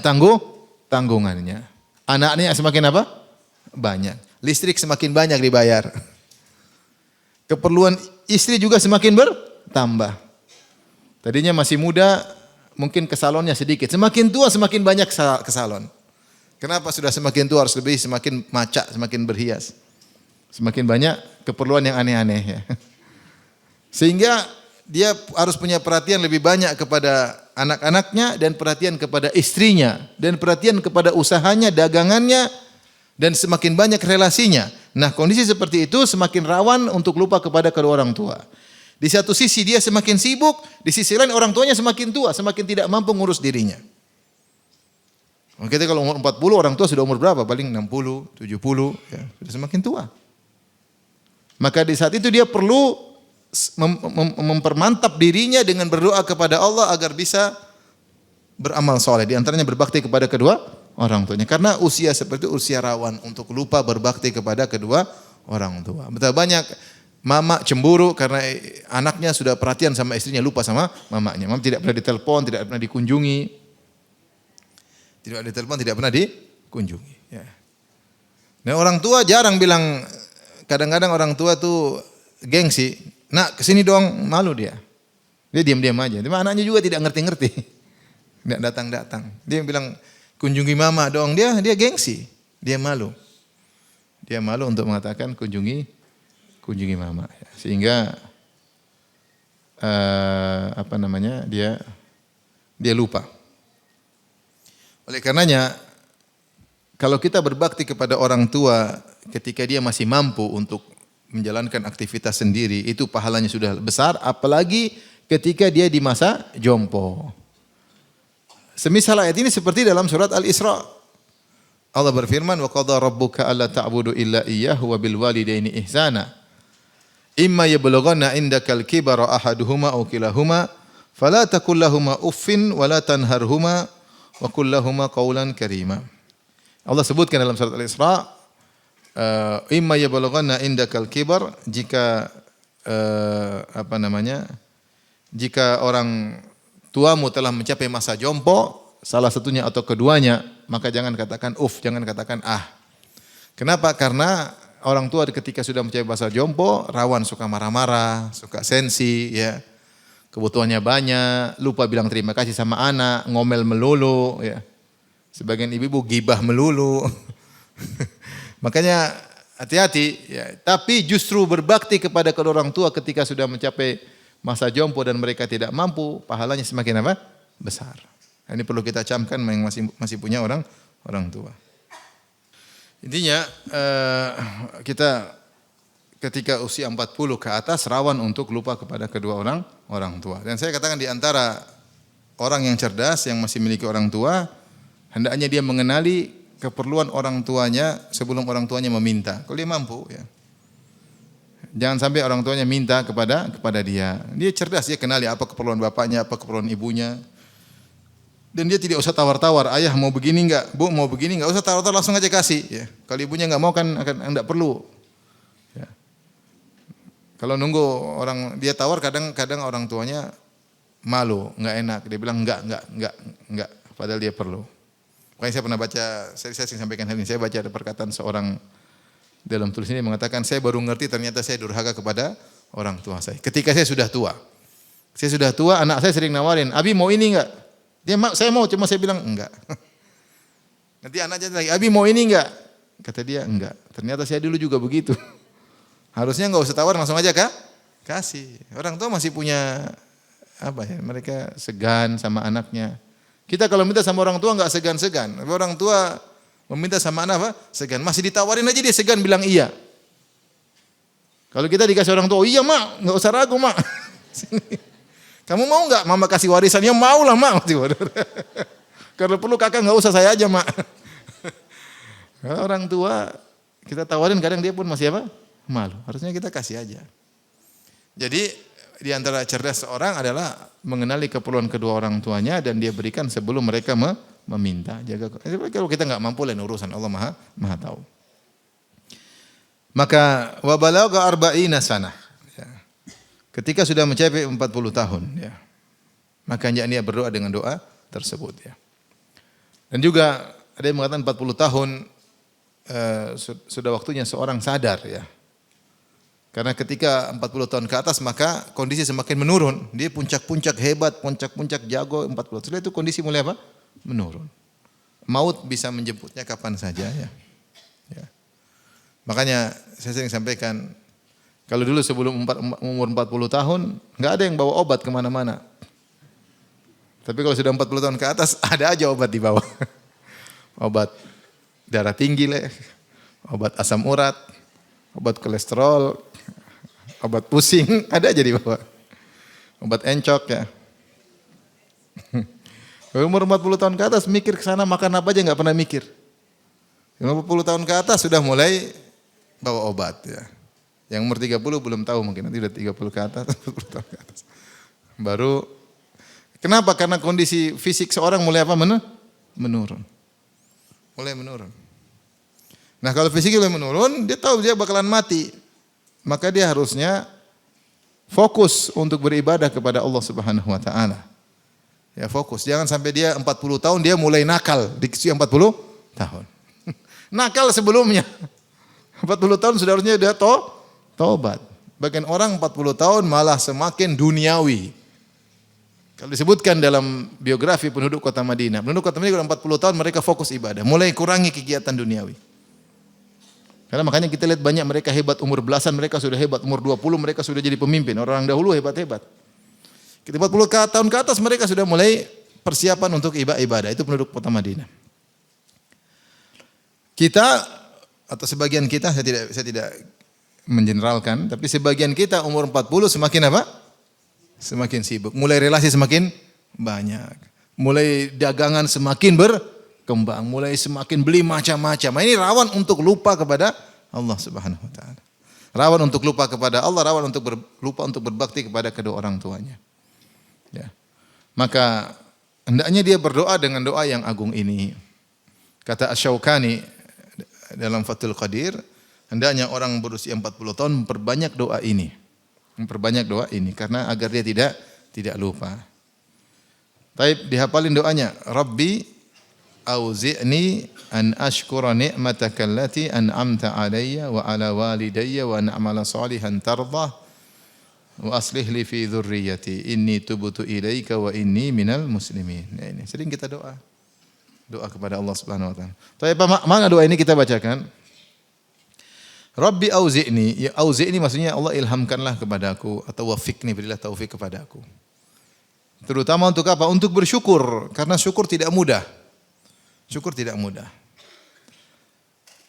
A: tanggungannya. Anaknya semakin apa? Banyak. Listrik semakin banyak dibayar. Keperluan istri juga semakin bertambah. Tadinya masih muda, mungkin ke salonnya sedikit. Semakin tua semakin banyak ke salon. Kenapa? Sudah semakin tua harus semakin macak, semakin berhias. Semakin banyak keperluan yang aneh-aneh, ya. Sehingga dia harus punya perhatian lebih banyak kepada anak-anaknya, dan perhatian kepada istrinya, dan perhatian kepada usahanya, dagangannya, dan semakin banyak relasinya. Nah, kondisi seperti itu semakin rawan untuk lupa kepada kedua orang tua. Di satu sisi dia semakin sibuk, di sisi lain orang tuanya semakin tua, semakin tidak mampu ngurus dirinya. Kita kalau umur 40, orang tua sudah umur berapa? Paling 60, 70, ya, sudah semakin tua. Maka di saat itu dia perlu mempermantap dirinya dengan berdoa kepada Allah agar bisa beramal soleh. Di antaranya berbakti kepada kedua orang tuanya. Karena usia seperti itu usia rawan untuk lupa berbakti kepada kedua orang tua. Betapa banyak mama cemburu karena anaknya sudah perhatian sama istrinya, lupa sama mamanya. Mama tidak pernah ditelepon, tidak pernah dikunjungi. Tidak ditelepon, tidak pernah dikunjungi. Ya. Nah, orang tua jarang bilang, kadang-kadang orang tua tuh gengsi. Nak kesini dong, malu dia. Dia diam-diam aja. Tapi anaknya juga tidak ngerti-ngerti. Tidak datang-datang. Dia bilang, kunjungi mama dong. Dia gengsi. Dia malu. Dia malu untuk mengatakan kunjungi mama. Sehingga dia lupa. Oleh karenanya, kalau kita berbakti kepada orang tua ketika dia masih mampu untuk menjalankan aktivitas sendiri, itu pahalanya sudah besar, apalagi ketika dia di masa jompo. Semisal ayat ini seperti dalam surat Al-Isra. Allah berfirman, "Wa qadha rabbuka alla ta'budu illa iyyahu wa bil walidaini ihsana. Imma yablughanna indakal kibara ahaduhuma aw kilahuma, fala taqul lahumu uffin wa la tanharhuma wa qul lahumu qawlan karima." Allah sebutkan dalam surat Al-Isra, imma yablughanna indakal kibar, jika jika orang tuamu telah mencapai masa jompo, salah satunya atau keduanya, maka jangan katakan jangan katakan ah. Kenapa? Karena orang tua ketika sudah mencapai masa jompo, rawan suka marah-marah, suka sensi, ya. Kebutuhannya banyak, lupa bilang terima kasih sama anak, ngomel melulu, ya. Sebagian ibu-ibu gibah melulu. Makanya hati-hati, ya. Tapi justru berbakti kepada kedua orang tua ketika sudah mencapai masa jompo dan mereka tidak mampu, pahalanya semakin apa? Besar. Ini perlu kita camkan yang masih punya orang tua. Intinya kita ketika usia 40 ke atas rawan untuk lupa kepada kedua orang tua. Dan saya katakan di antara orang yang cerdas yang masih memiliki orang tua, hendaknya dia mengenali keperluan orang tuanya sebelum orang tuanya meminta. Kalau dia mampu, ya. Jangan sampai orang tuanya minta kepada dia. Dia cerdas, dia kenali apa keperluan bapaknya, apa keperluan ibunya. Dan dia tidak usah tawar-tawar, ayah mau begini enggak, bu mau begini enggak, usah tawar-tawar, langsung aja kasih. Ya. Kalau ibunya enggak mau kan enggak perlu. Ya. Kalau nunggu orang dia tawar, kadang orang tuanya malu, enggak enak. Dia bilang enggak, padahal dia perlu. Makanya saya pernah baca, saya sering sampaikan hal ini, saya baca ada perkataan seorang dalam tulis ini mengatakan, saya baru ngerti ternyata saya durhaka kepada orang tua saya. Ketika saya sudah tua, anak saya sering nawarin, Abi mau ini enggak? Saya mau, cuma saya bilang enggak. Nanti anaknya lagi, Abi mau ini enggak? Kata dia enggak. Ternyata saya dulu juga begitu. Harusnya enggak usah tawar, langsung aja kasih. Orang tua masih punya mereka segan sama anaknya. Kita kalau minta sama orang tua enggak segan-segan. Orang tua meminta sama anak segan. Masih ditawarin aja dia segan bilang iya. Kalau kita dikasih orang tua, iya mak, enggak usah ragu mak. Kamu mau enggak mama kasih warisan? Ya mau lah mak. Kalau perlu kakak enggak usah, saya aja mak. Kalau orang tua kita tawarin kadang dia pun masih malu. Harusnya kita kasih aja. Jadi di antara cerdas seorang adalah mengenali keperluan kedua orang tuanya dan dia berikan sebelum mereka meminta. Kalau kita enggak mampu lain urusan, Allah Maha tahu. Maka wa balagha arba'ina sanah. Ketika sudah mencapai 40 tahun, ya. Maka dia berdoa dengan doa tersebut, ya. Dan juga ada yang mengatakan 40 tahun sudah waktunya seorang sadar, ya. Karena ketika 40 tahun ke atas maka kondisi semakin menurun. Dia puncak-puncak hebat, puncak-puncak jago 40. Setelah itu kondisi mulai menurun. Maut bisa menjemputnya kapan saja, ya. Ya. Makanya saya sering sampaikan, kalau dulu sebelum umur 40 tahun enggak ada yang bawa obat kemana-mana. Tapi kalau sudah 40 tahun ke atas ada aja obat di bawah. Obat darah tinggi, obat asam urat, obat kolesterol, obat pusing, ada aja di bawah. Obat encok, ya. Umur 40 tahun ke atas mikir ke sana makan apa aja enggak pernah mikir. 50 tahun ke atas sudah mulai bawa obat, ya. Yang umur 30 belum tahu, mungkin nanti udah 30 ke atas, 40 tahun ke atas. Baru kenapa? Karena kondisi fisik seorang mulai menurun. Mulai menurun. Nah, kalau fisiknya mulai menurun, dia tahu dia bakalan mati. Maka dia harusnya fokus untuk beribadah kepada Allah Subhanahu wa taala. Ya, fokus. Jangan sampai dia 40 tahun dia mulai nakal di usia 40 tahun. Nakal sebelumnya. 40 tahun sudah harusnya dia tobat. Bagian orang 40 tahun malah semakin duniawi. Kalau disebutkan dalam biografi penduduk kota Madinah 40 tahun mereka fokus ibadah, mulai kurangi kegiatan duniawi. Karena makanya kita lihat banyak mereka hebat umur belasan, mereka sudah hebat umur 20 mereka sudah jadi pemimpin. Orang dahulu hebat-hebat. Kita 40 tahun ke atas mereka sudah mulai persiapan untuk ibadah. Itu penduduk kota Madinah. Kita atau sebagian kita, saya tidak mengeneralkan, tapi sebagian kita umur 40 semakin apa? Semakin sibuk. Mulai relasi semakin banyak. Mulai dagangan semakin berkembang. Mulai semakin beli macam-macam. Ini rawan untuk lupa kepada Allah Subhanahu wa taala. Rawan untuk lupa kepada Allah, rawan untuk lupa untuk berbakti kepada kedua orang tuanya. Ya. Maka hendaknya dia berdoa dengan doa yang agung ini. Kata Asy-Syaukani dalam Fathul Qadir, hendaknya orang berusia 40 tahun memperbanyak doa ini. Memperbanyak doa ini karena agar dia tidak lupa. Taib dihafalin doanya, Rabbi auzi'ni an ashkura ni'mataka allati an'amta alayya wa ala walidayya wa an a'mala salihan tardah wa aslih li fi dzurriyyati inni tubtu ilaika wa inni minal muslimin. Nah, ini sering kita doa. Doa kepada Allah Subhanahu wa taala. Tapi mana doa ini kita bacakan? Rabbi auzi'ni, ya auzi'ni maksudnya Allah ilhamkanlah kepadaku atau wafiqni, berilah taufik kepadaku. Terutama untuk apa? Untuk bersyukur, karena syukur tidak mudah. Syukur tidak mudah.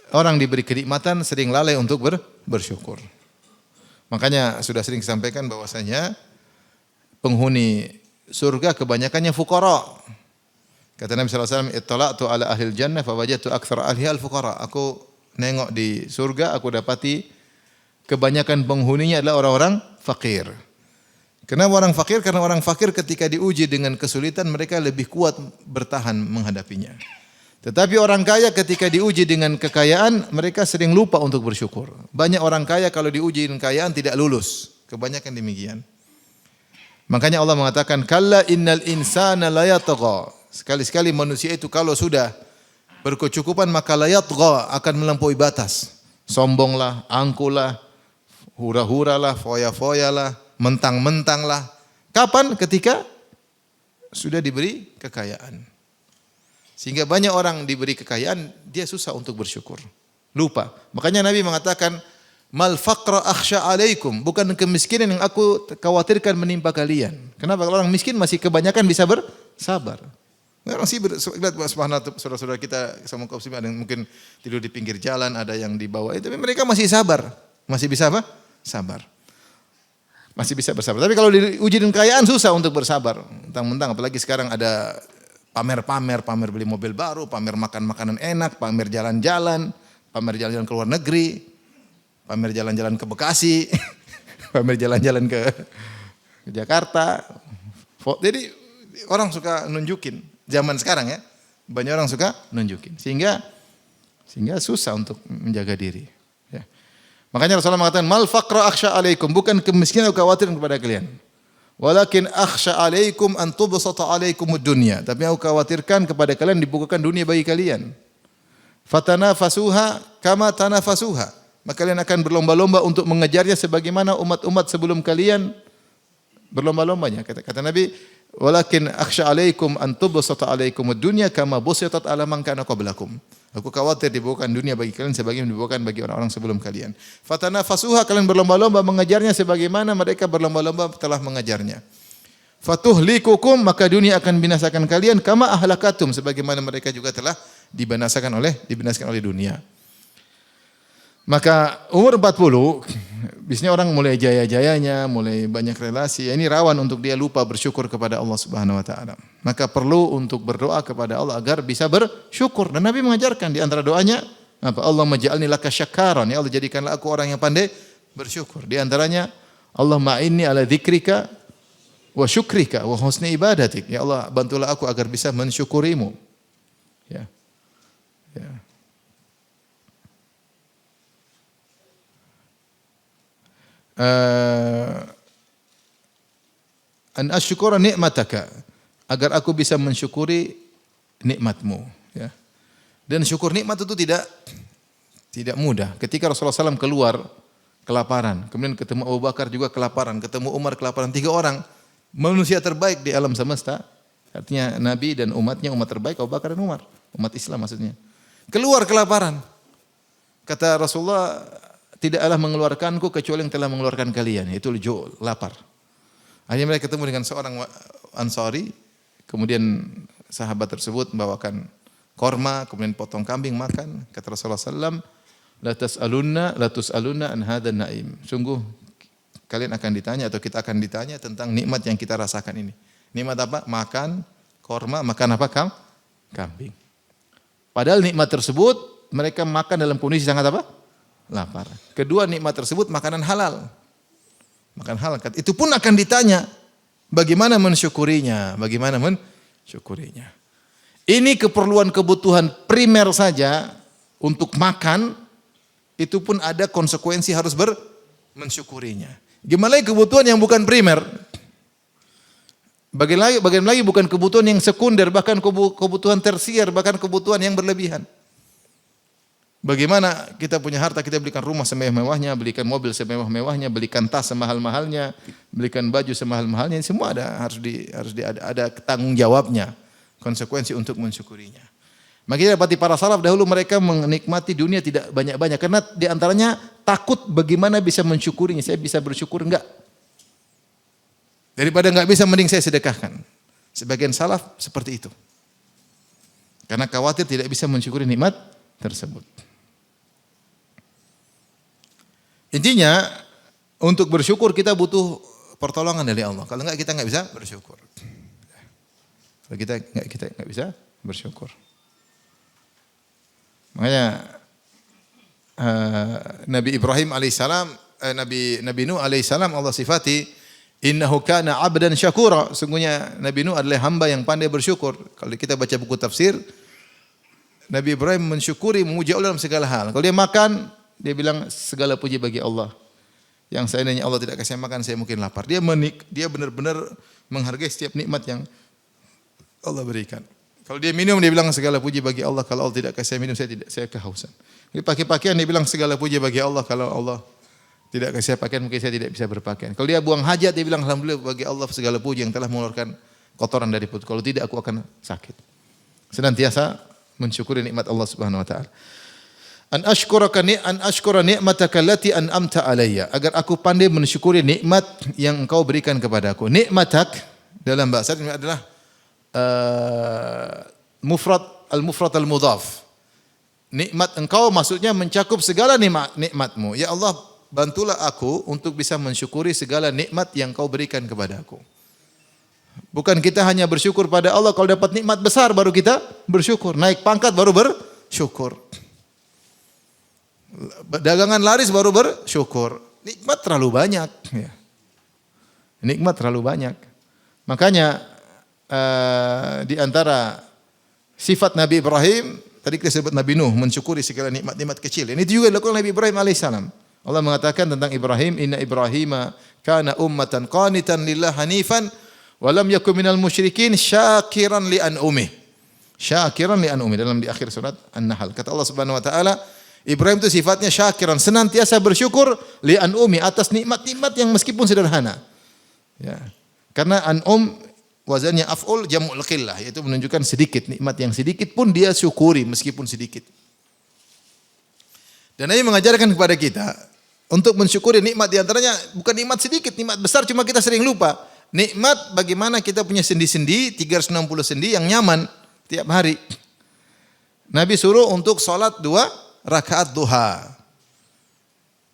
A: Orang diberi kenikmatan sering lalai untuk bersyukur. Makanya sudah sering disampaikan bahwasanya penghuni surga kebanyakannya fuqara. Kata Nabi SAW, ittala'tu ala ahlil jannah fa wajadtu aktsara ahliha al-fuqara. Aku nengok di surga, aku dapati kebanyakan penghuninya adalah orang-orang fakir. Kenapa orang fakir? Karena orang fakir ketika diuji dengan kesulitan mereka lebih kuat bertahan menghadapinya. Tetapi orang kaya ketika diuji dengan kekayaan mereka sering lupa untuk bersyukur. Banyak orang kaya kalau diuji dengan kekayaan tidak lulus. Kebanyakan demikian. Makanya Allah mengatakan, kalla innal insana la yatgha. Sekali-sekali manusia itu kalau sudah berkecukupan maka la yatgha, akan melampaui batas. Sombonglah, angkuhlah, hura-huralah, foya-foyalah, mentang-mentanglah. Kapan? Ketika sudah diberi kekayaan. Sehingga banyak orang diberi kekayaan, dia susah untuk bersyukur. Lupa. Makanya Nabi mengatakan, mal faqra akhsha alaikum. Bukan kemiskinan yang aku khawatirkan menimpa kalian. Kenapa? Kalau orang miskin masih kebanyakan bisa bersabar. Orang sih lihat saudara-saudara kita sama kaum muslimin ada yang mungkin tidur di pinggir jalan, ada yang di bawah itu, tapi mereka masih sabar. Masih bisa apa? Sabar. Masih bisa bersabar. Tapi kalau diuji dengan kekayaan susah untuk bersabar. Mentang-mentang apalagi sekarang ada pamer beli mobil baru, pamer makan makanan enak, pamer jalan-jalan ke luar negeri, pamer jalan-jalan ke Bekasi, pamer jalan-jalan ke Jakarta. Jadi orang suka nunjukin. Zaman sekarang ya, banyak orang suka nunjukin. Sehingga susah untuk menjaga diri. Ya. Makanya Rasulullah mengatakan, mal faqra akhsha alaikum. Bukan kemiskinan aku khawatir kepada kalian. Walakin akhsha alaikum an tubsata alaikumud dunya. Tapi aku khawatirkan kepada kalian dibukakan dunia bagi kalian. Fatanafasuha kama tanafasuha. Maka kalian akan berlomba-lomba untuk mengejarnya sebagaimana umat-umat sebelum kalian berlomba-lombanya. Kata Nabi, walakin akhsha alaikum an tubsata alaikumud dunya kama busitat ala man kana qablakum. Aku khawatir dibukakan dunia bagi kalian sebagaimana dibukakan bagi orang-orang sebelum kalian. Fatanafasuha, kalian berlomba-lomba mengejarnya sebagaimana mereka berlomba-lomba telah mengejarnya. Fatuhlikukum, maka dunia akan binasakan kalian kama ahlakatum, sebagaimana mereka juga telah dibinasakan oleh dunia. Maka umur 40, biasanya orang mulai jaya-jayanya, mulai banyak relasi. Ini rawan untuk dia lupa bersyukur kepada Allah Subhanahu wa taala. Maka perlu untuk berdoa kepada Allah agar bisa bersyukur. Dan Nabi mengajarkan di antara doanya apa? Allahumma ja'alni laka syakaran. Ya Allah, jadikanlah aku orang yang pandai bersyukur. Di antaranya Allahumma inni ala dzikrika wa syukrika wa husni ibadatik. Ya Allah, bantulah aku agar bisa mensyukurimu. Ya. Ya. An asyukura ni'mataka, agar aku bisa mensyukuri nikmatmu, ya. Dan syukur nikmat itu tidak mudah. Ketika Rasulullah SAW keluar kelaparan. Kemudian ketemu Abu Bakar juga kelaparan, ketemu Umar kelaparan. 3 orang manusia terbaik di alam semesta. Artinya Nabi dan umatnya umat terbaik Abu Bakar dan Umar. Umat Islam maksudnya. Keluar kelaparan. Kata Rasulullah, tidaklah mengeluarkanku kecuali yang telah mengeluarkan kalian. Yaitu lapar. Akhirnya mereka ketemu dengan seorang Ansari. Kemudian sahabat tersebut membawakan korma, kemudian potong kambing makan. Kata Rasulullah SAW, la tus'alunna an hadan naim. Sungguh kalian akan ditanya atau kita akan ditanya tentang nikmat yang kita rasakan ini. Nikmat apa? Makan korma, makan apa? Kambing. Padahal nikmat tersebut mereka makan dalam kondisi sangat apa? Lapar. Kedua, nikmat tersebut makanan halal. Makan halal. Itu pun akan ditanya bagaimana mensyukurinya, bagaimana mensyukurinya. Ini keperluan kebutuhan primer saja untuk makan, itu pun ada konsekuensi harus mensyukurinya. Gimana lagi kebutuhan yang bukan primer? Bagian lagi bukan kebutuhan yang sekunder, bahkan kebutuhan tersier, bahkan kebutuhan yang berlebihan. Bagaimana kita punya harta, kita belikan rumah semewah-mewahnya, belikan mobil semewah-mewahnya, belikan tas semahal-mahalnya, belikan baju semahal-mahalnya, semua harus ada tanggung jawabnya, konsekuensi untuk mensyukurinya. Makanya dapati para salaf dahulu mereka menikmati dunia tidak banyak-banyak karena di antaranya takut bagaimana bisa mensyukurinya. Saya bisa bersyukur enggak? Daripada enggak bisa mending saya sedekahkan. Sebagian salaf seperti itu. Karena khawatir tidak bisa mensyukuri nikmat tersebut. Intinya untuk bersyukur kita butuh pertolongan dari Allah. Kalau enggak kita enggak bisa bersyukur. Kalau kita enggak bisa bersyukur. Makanya Nabi Ibrahim alaihissalam, Nabi Nuh alaihissalam Allah sifati innahu kana 'abdan syakura. Sungguhnya Nabi Nuh adalah hamba yang pandai bersyukur. Kalau kita baca buku tafsir, Nabi Ibrahim mensyukuri, memuji Allah dalam segala hal. Kalau dia makan, dia bilang segala puji bagi Allah. Yang seandainya Allah tidak kasih makan, saya mungkin lapar. Dia benar-benar menghargai setiap nikmat yang Allah berikan. Kalau dia minum, dia bilang segala puji bagi Allah. Kalau Allah tidak kasih minum, saya kehausan. Dia pakai pakaian, dia bilang segala puji bagi Allah. Kalau Allah tidak kasih pakaian, mungkin saya tidak bisa berpakaian. Kalau dia buang hajat, dia bilang alhamdulillah bagi Allah segala puji yang telah mengeluarkan kotoran dari perut. Kalau tidak, aku akan sakit. Senantiasa mensyukuri nikmat Allah Subhanahu wa taala. An ashkura ni'mataka allati an'amta alayya. Agar aku pandai mensyukuri nikmat yang Engkau berikan kepadaku. Nikmatak dalam bahasa ini adalah al-mufrad al-mudhaf. Nikmat Engkau maksudnya mencakup segala nikmatmu. Ya Allah, bantulah aku untuk bisa mensyukuri segala nikmat yang Kau berikan kepadaku. Bukan kita hanya bersyukur pada Allah kalau dapat nikmat besar baru kita bersyukur. Naik pangkat baru bersyukur. Dagangan laris baru bersyukur. Nikmat terlalu banyak. Nikmat terlalu banyak. Makanya di antara sifat Nabi Ibrahim, tadi kita sebut Nabi Nuh mensyukuri segala nikmat-nikmat kecil. Ini juga dilakukan Nabi Ibrahim alaihissalam. Allah mengatakan tentang Ibrahim, inna Ibrahima kana ummatan qanitan lillah hanifan wa lam yakun minal musyrikin syakiran li an'umih. Syakiran li an'umih dalam di akhir surat An-Nahl. Kata Allah Subhanahu wa taala, Ibrahim itu sifatnya syakiran, senantiasa bersyukur li an'umih atas nikmat-nikmat yang meskipun sederhana. Ya. Karena an'um wazannya af'ul jam'ul qillah, yaitu menunjukkan sedikit, nikmat yang sedikit pun dia syukuri meskipun sedikit. Dan Nabi mengajarkan kepada kita untuk mensyukuri nikmat di antaranya bukan nikmat sedikit, nikmat besar cuma kita sering lupa. Nikmat bagaimana kita punya sendi-sendi 360 sendi yang nyaman tiap hari. Nabi suruh untuk salat 2 rakaat duha.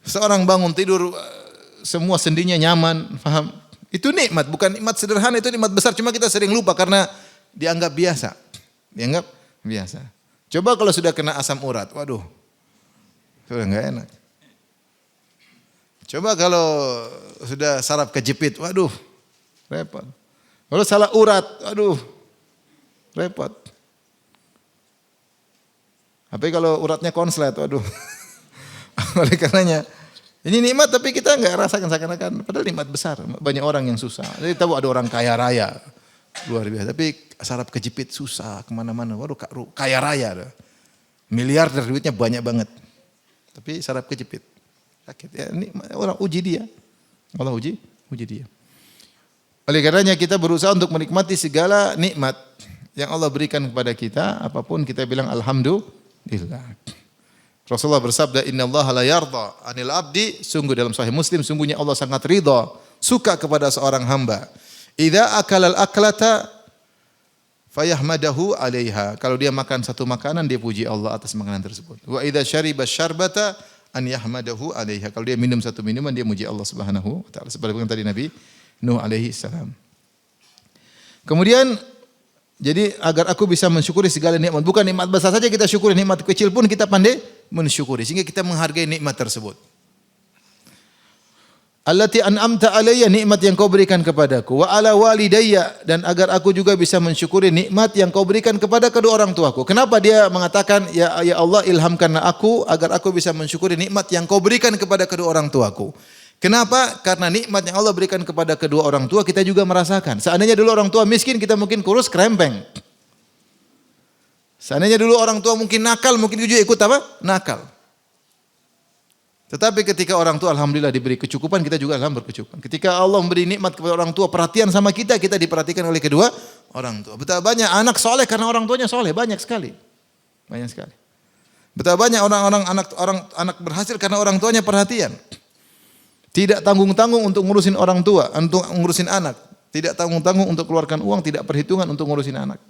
A: Seorang bangun tidur semua sendinya nyaman, paham? Itu nikmat, bukan nikmat sederhana, itu nikmat besar. Cuma kita sering lupa karena dianggap biasa. Dianggap biasa. Coba kalau sudah kena asam urat, waduh, sudah enggak enak. Coba kalau sudah saraf kejepit, waduh, repot. Kalau salah urat, waduh, repot. Tapi kalau uratnya konslet, waduh. Oleh karenanya, ini nikmat tapi kita enggak rasakan seakan-akan padahal nikmat besar. Banyak orang yang susah. Jadi tahu ada orang kaya raya. Luar biasa. Tapi saraf kejepit susah kemana-mana. Waduh kaya raya. Miliarder duitnya banyak banget. Tapi saraf kejepit. Sakit ya, ini orang uji dia. Allah uji dia. Oleh karenanya kita berusaha untuk menikmati segala nikmat yang Allah berikan kepada kita, apapun kita bilang alhamdulillah. Rasulullah bersabda, "Innallaha la yarda 'anil 'abdi", sungguh dalam sahih Muslim, sungguhnya Allah sangat ridha, suka kepada seorang hamba. Idza akalal aklata fayahmadahu 'alaiha. Kalau dia makan satu makanan, dia puji Allah atas makanan tersebut. Wa idza syariba syarbata an yahmadahu 'alaiha. Kalau dia minum satu minuman, dia muji Allah Subhanahu wa taala. Seperti yang tadi Nabi Nuh alaihi salam. Kemudian jadi agar aku bisa mensyukuri segala nikmat. Bukan nikmat besar saja kita syukuri, nikmat kecil pun kita pandai mensyukuri. Sehingga kita menghargai nikmat tersebut. Allati an'amta alayya, nikmat yang kau berikan kepadaku. Wa ala walidayya, dan agar aku juga bisa mensyukuri nikmat yang kau berikan kepada kedua orang tuaku. Kenapa dia mengatakan, ya Allah ilhamkanlah aku agar aku bisa mensyukuri nikmat yang kau berikan kepada kedua orang tuaku. Kenapa? Karena nikmat yang Allah berikan kepada kedua orang tua kita juga merasakan. Seandainya dulu orang tua miskin, kita mungkin kurus kerempeng. Seandainya dulu orang tua mungkin nakal, mungkin juga ikut apa? Nakal. Tetapi ketika orang tua alhamdulillah diberi kecukupan, kita juga alhamdulillah berkecukupan. Ketika Allah memberi nikmat kepada orang tua, perhatian sama kita, kita diperhatikan oleh kedua orang tua. Betapa banyak anak soleh karena orang tuanya soleh, banyak sekali. Banyak sekali. Betapa banyak anak berhasil karena orang tuanya perhatian. Tidak tanggung-tanggung untuk ngurusin orang tua, untuk ngurusin anak. Tidak tanggung-tanggung untuk keluarkan uang, tidak perhitungan untuk ngurusin anak.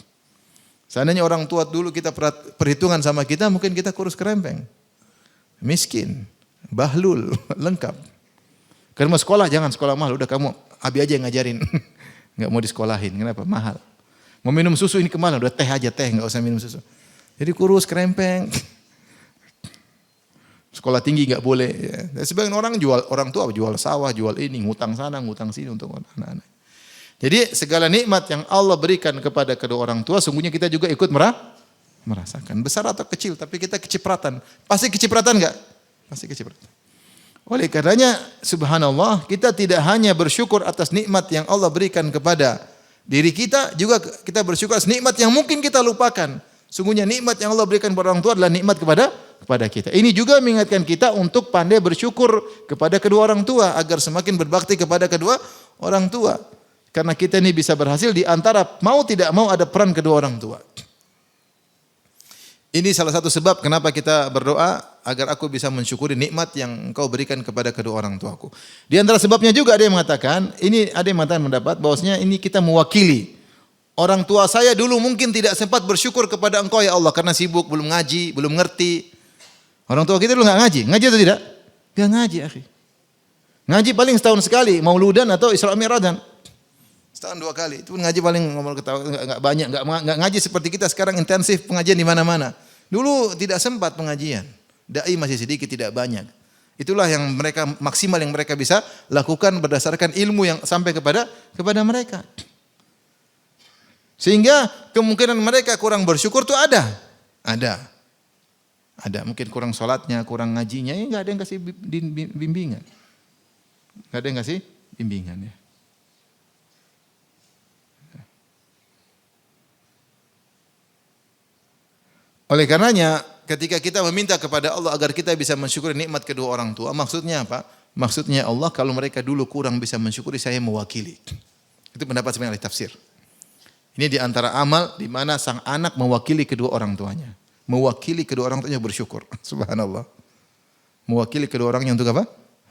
A: Seandainya orang tua dulu kita perhitungan sama kita, mungkin kita kurus kerempeng. Miskin, bahlul, lengkap. Kalau mau sekolah, jangan sekolah mahal. Udah kamu, abi aja yang ngajarin. Enggak mau disekolahin, kenapa? Mahal. Mau minum susu ini kemana? Udah teh aja, teh, enggak usah minum susu. Jadi kurus kerempeng. Sekolah tinggi enggak boleh. Ya. Sebagian orang orang tua jual sawah, jual ini, ngutang sana, ngutang sini untuk anak-anak. Jadi segala nikmat yang Allah berikan kepada kedua orang tua, sungguhnya kita juga ikut merasakan. Besar atau kecil, tapi kita kecipratan. Pasti kecipratan enggak? Pasti kecipratan. Oleh karenanya, subhanallah, kita tidak hanya bersyukur atas nikmat yang Allah berikan kepada diri kita, juga kita bersyukur atas nikmat yang mungkin kita lupakan. Sungguhnya nikmat yang Allah berikan kepada orang tua adalah nikmat kepada kita. Ini juga mengingatkan kita untuk pandai bersyukur kepada kedua orang tua agar semakin berbakti kepada kedua orang tua. Karena kita ini bisa berhasil di antara mau tidak mau ada peran kedua orang tua. Ini salah satu sebab kenapa kita berdoa agar aku bisa mensyukuri nikmat yang Engkau berikan kepada kedua orang tuaku. Di antara sebabnya juga ada yang mengatakan, ini ada yang mengatakan mendapat bahwasanya ini kita mewakili. Orang tua saya dulu mungkin tidak sempat bersyukur kepada Engkau ya Allah karena sibuk, belum ngaji, belum ngerti. Orang tua kita dulu enggak ngaji. Ngaji atau tidak? Enggak ngaji, akhi. Ngaji paling setahun sekali, Mauludan atau Isra Mi'rajan. Setahun 2 kali. Itu pun ngaji paling ngomong ketawa enggak banyak, enggak ngaji seperti kita sekarang intensif pengajian di mana-mana. Dulu tidak sempat pengajian. Dai masih sedikit, tidak banyak. Itulah yang mereka maksimal yang mereka bisa lakukan berdasarkan ilmu yang sampai kepada mereka. Sehingga kemungkinan mereka kurang bersyukur itu ada. Ada. Mungkin kurang sholatnya, kurang ngajinya, ya enggak ada yang kasih bimbingan. Enggak ada yang kasih bimbingan ya. Oleh karenanya, ketika kita meminta kepada Allah agar kita bisa mensyukuri nikmat kedua orang tua, maksudnya apa? Maksudnya Allah kalau mereka dulu kurang bisa mensyukuri, saya mewakili. Itu pendapat sebenarnya ahli tafsir. Ini di antara amal di mana sang anak mewakili kedua orang tuanya. Mewakili kedua orang tuanya bersyukur. Subhanallah. Mewakili kedua orangnya untuk apa?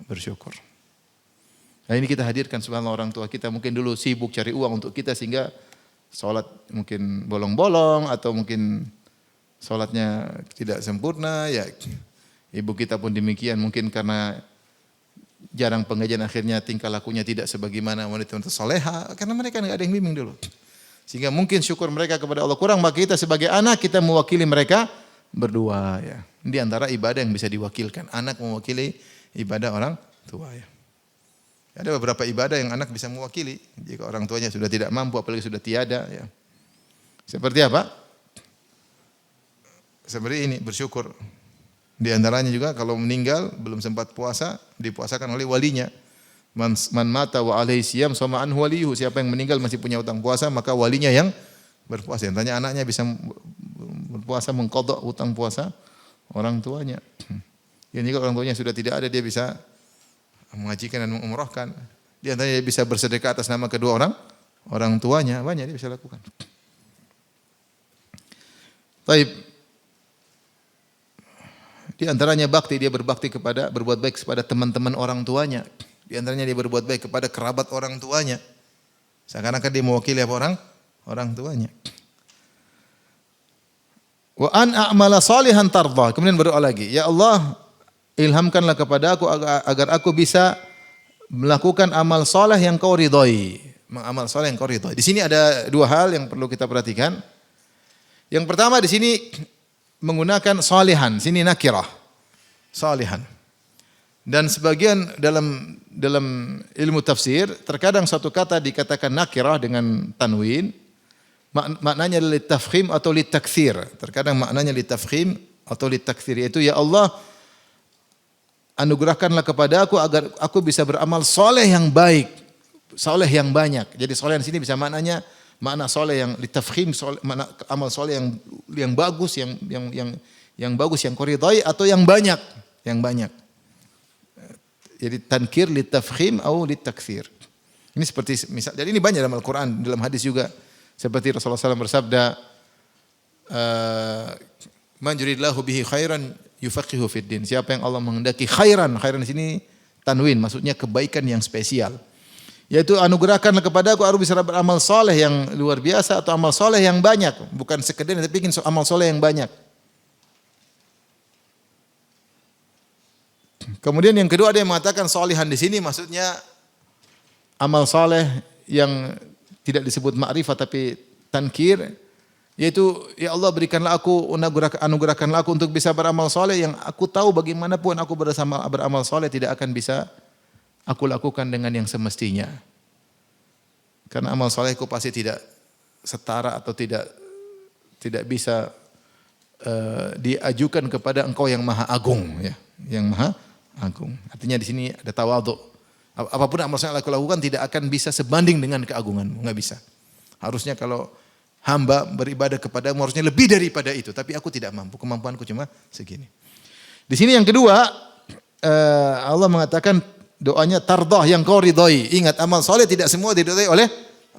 A: Bersyukur. Nah ini kita hadirkan subhanallah orang tua kita mungkin dulu sibuk cari uang untuk kita sehingga sholat mungkin bolong-bolong atau mungkin sholatnya tidak sempurna. Ya, ibu kita pun demikian mungkin karena jarang pengajian akhirnya tingkah lakunya tidak sebagaimana wanita-wanita soleha karena mereka tidak ada yang bimbing dulu. Sehingga mungkin syukur mereka kepada Allah kurang, maka kita sebagai anak kita mewakili mereka berdua ya. Di antara ibadah yang bisa diwakilkan, anak mewakili ibadah orang tua ya. Ada beberapa ibadah yang anak bisa mewakili jika orang tuanya sudah tidak mampu apalagi sudah tiada ya. Seperti apa? Seperti ini bersyukur. Di antaranya juga kalau meninggal belum sempat puasa dipuasakan oleh walinya. Man mata wa alaihi siyam sama anhu waliyuhu. Siapa yang meninggal masih punya utang puasa maka walinya yang berpuasa. Tanya anaknya bisa berpuasa mengqadha utang puasa orang tuanya. Yang jika orang tuanya sudah tidak ada, dia bisa mengajikan dan mengumrahkan. Di antaranya dia bisa bersedekah atas nama kedua orang tuanya, banyak dia bisa lakukan. Baik. Di antaranya bakti, dia berbakti kepada, berbuat baik kepada teman-teman orang tuanya. Di antaranya dia berbuat baik kepada kerabat orang tuanya. Seakan-akan dia mewakili apa orang tuanya. Wa an a'mala salihan tardha. Kemudian berdoa lagi, ya Allah, ilhamkanlah kepada aku agar aku bisa melakukan amal saleh yang kau ridhai. Amal saleh yang kau ridhai. Di sini ada dua hal yang perlu kita perhatikan. Yang pertama di sini menggunakan salihan, sini nakirah. Salihan. Dan sebagian dalam ilmu tafsir, terkadang satu kata dikatakan nakirah dengan tanwin, maknanya adalah litafkhim atau litakthir. Terkadang maknanya litafkhim atau litakthir, yaitu ya Allah, anugerahkanlah kepada aku agar aku bisa beramal soleh yang baik, soleh yang banyak. Jadi soleh di sini bisa maknanya makna soleh yang litafkhim, makna amal soleh yang bagus, yang bagus, yang koridai, atau yang banyak, yang banyak. Jadi tankir litafkhim atau litakthir. Ini seperti misal, jadi ini banyak dalam Al-Quran, dalam hadis juga. Seperti Rasulullah SAW bersabda, man yuridillahu bihi khairan yufaqihu fid din. Siapa yang Allah menghendaki khairan, khairan di sini tanwin, maksudnya kebaikan yang spesial. Yaitu anugerahkanlah kepada aku harus bisa beramal soleh yang luar biasa atau amal soleh yang banyak, bukan sekedar tapi bikin amal soleh yang banyak. Kemudian yang kedua dia mengatakan solihan di sini maksudnya amal soleh yang tidak disebut ma'rifah tapi tankir, yaitu ya Allah berikanlah aku, anugerahkanlah aku untuk bisa beramal soleh yang aku tahu bagaimanapun aku beramal soleh tidak akan bisa aku lakukan dengan yang semestinya. Karena amal solehku pasti tidak setara atau tidak bisa diajukan kepada Engkau yang Maha Agung, ya, yang Maha Agung. Artinya di sini ada tawadhu. Apapun amal soleh yang aku lakukan tidak akan bisa sebanding dengan keagunganmu, enggak bisa. Harusnya kalau hamba beribadah kepadamu harusnya lebih daripada itu, tapi aku tidak mampu, kemampuanku cuma segini. Di sini yang kedua, Allah mengatakan doanya tardah yang kau ridhai. Ingat, amal soleh tidak semua diridhai oleh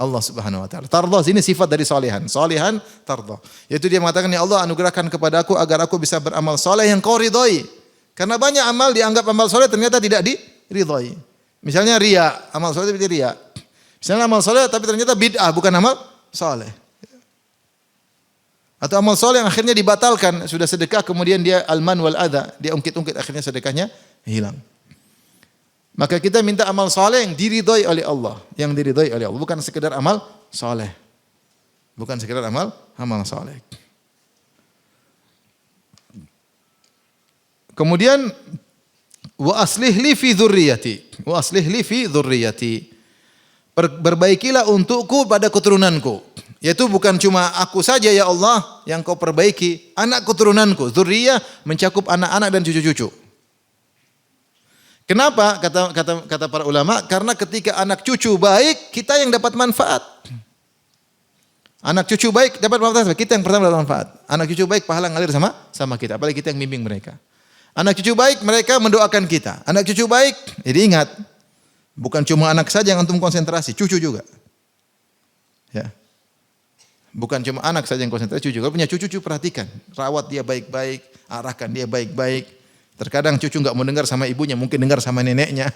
A: Allah Subhanahu wa taala. Tardah ini sifat dari salihan. Salihan tardah. Yaitu dia mengatakan, ya Allah anugerahkan kepada aku agar aku bisa beramal soleh yang kau ridhai. Karena banyak amal dianggap amal soleh ternyata tidak diridhai. Misalnya riya, amal soleh tapi riya. Misalnya amal soleh tapi ternyata bid'ah, bukan amal soleh. Atau amal soleh yang akhirnya dibatalkan, sudah sedekah kemudian dia alman wal adha, dia ungkit-ungkit akhirnya sedekahnya hilang. Maka kita minta amal soleh yang diridhai oleh Allah, bukan sekedar amal soleh. Bukan sekedar amal soleh. Kemudian wa aslih li fi dzurriyyati. Wa aslih li fi dzurriyyati. Perbaikilah untukku pada keturunanku. Yaitu bukan cuma aku saja ya Allah yang kau perbaiki, anak keturunanku. Dzurriyyah mencakup anak-anak dan cucu-cucu. Kenapa? Kata para ulama, karena ketika anak cucu baik, kita yang dapat manfaat. Anak cucu baik dapat manfaat, kita yang pertama dapat manfaat. Anak cucu baik pahala ngalir sama kita, apalagi kita yang bimbing mereka. Anak cucu baik, mereka mendoakan kita. Anak cucu baik, jadi ingat, bukan cuma anak saja yang antum konsentrasi, cucu juga. Ya. Bukan cuma anak saja yang konsentrasi, cucu. Kalau punya cucu perhatikan, rawat dia baik-baik, arahkan dia baik-baik. Terkadang cucu enggak mau dengar sama ibunya, mungkin dengar sama neneknya.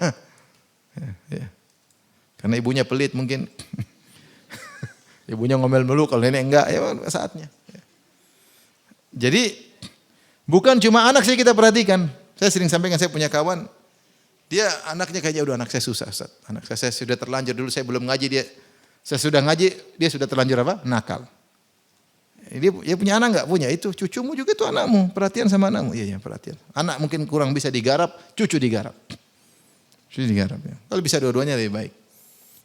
A: Ya. Karena ibunya pelit mungkin. Ibunya ngomel mulu, kalau nenek enggak, ya saatnya. Jadi bukan cuma anak saya kita perhatikan. Saya sering sampaikan, saya punya kawan, dia anaknya kayaknya udah anak saya susah, Ustaz. Anak saya sudah terlanjur, dulu saya belum ngaji, saya sudah ngaji, dia sudah terlanjur apa? Nakal. Dia punya anak enggak? Punya. Itu cucumu juga itu anakmu, perhatian sama anakmu. Iya, perhatian. Anak mungkin kurang bisa digarap, cucu digarap. Cucu digarap ya. Kalau bisa dua-duanya lebih baik.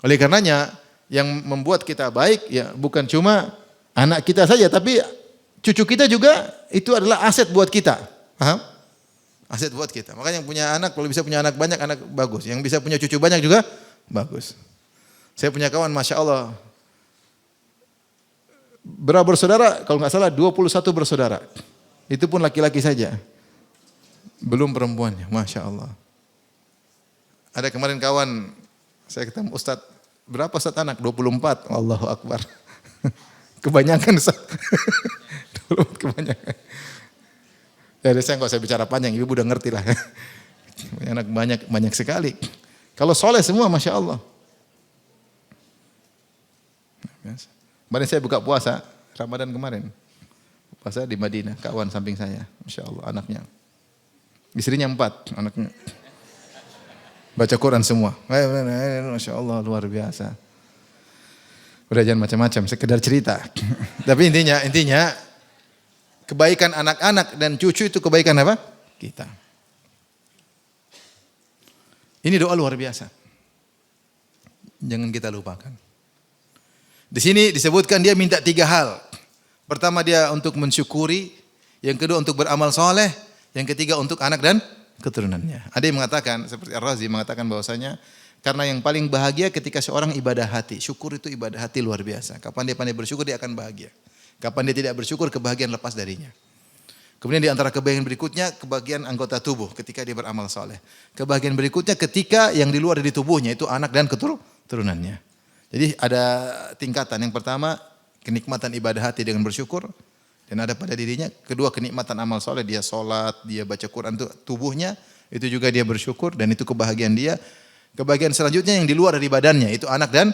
A: Oleh karenanya yang membuat kita baik ya bukan cuma anak kita saja, tapi cucu kita juga itu adalah aset buat kita. Paham? Aset buat kita. Makanya yang punya anak, kalau bisa punya anak banyak, anak bagus. Yang bisa punya cucu banyak juga bagus. Saya punya kawan, Masya Allah. Berapa bersaudara? Kalau nggak salah 21 bersaudara. Itu pun laki-laki saja. Belum perempuannya, Masya Allah. Ada kemarin kawan, saya ketemu Ustadz, berapa Ustadz anak? 24, Allahu Akbar. Kebanyakan Ustadz. 24 kebanyakan. Ya saya nggak usah bicara panjang, ibu udah ngerti lah. Anak banyak sekali. Kalau soleh semua, Masya Allah. Kemarin saya buka puasa, Ramadan kemarin. Puasa di Madinah, kawan samping saya, Masya Allah anaknya. Istrinya 4 anaknya. Baca Quran semua. Masya Allah luar biasa. Udah jangan macam-macam, sekedar cerita. Tapi intinya kebaikan anak-anak dan cucu itu kebaikan apa? Kita. Ini doa luar biasa. Jangan kita lupakan. Di sini disebutkan dia minta 3 hal. Pertama dia untuk mensyukuri, yang kedua untuk beramal soleh, yang ketiga untuk anak dan keturunannya. Ada yang mengatakan, seperti Ar-Razi mengatakan bahwasanya karena yang paling bahagia ketika seorang ibadah hati. Syukur itu ibadah hati luar biasa. Kapan dia pandai bersyukur dia akan bahagia. Kapan dia tidak bersyukur kebahagiaan lepas darinya. Kemudian di antara kebahagiaan berikutnya kebahagiaan anggota tubuh ketika dia beramal soleh. Kebahagiaan berikutnya ketika yang di luar dari tubuhnya itu anak dan keturunannya. Jadi ada tingkatan. Yang pertama kenikmatan ibadah hati dengan bersyukur. Dan ada pada dirinya. Kedua kenikmatan amal soleh. Dia sholat, dia baca Quran itu tubuhnya. Itu juga dia bersyukur dan itu kebahagiaan dia. Kebahagiaan selanjutnya yang di luar dari badannya. Itu anak dan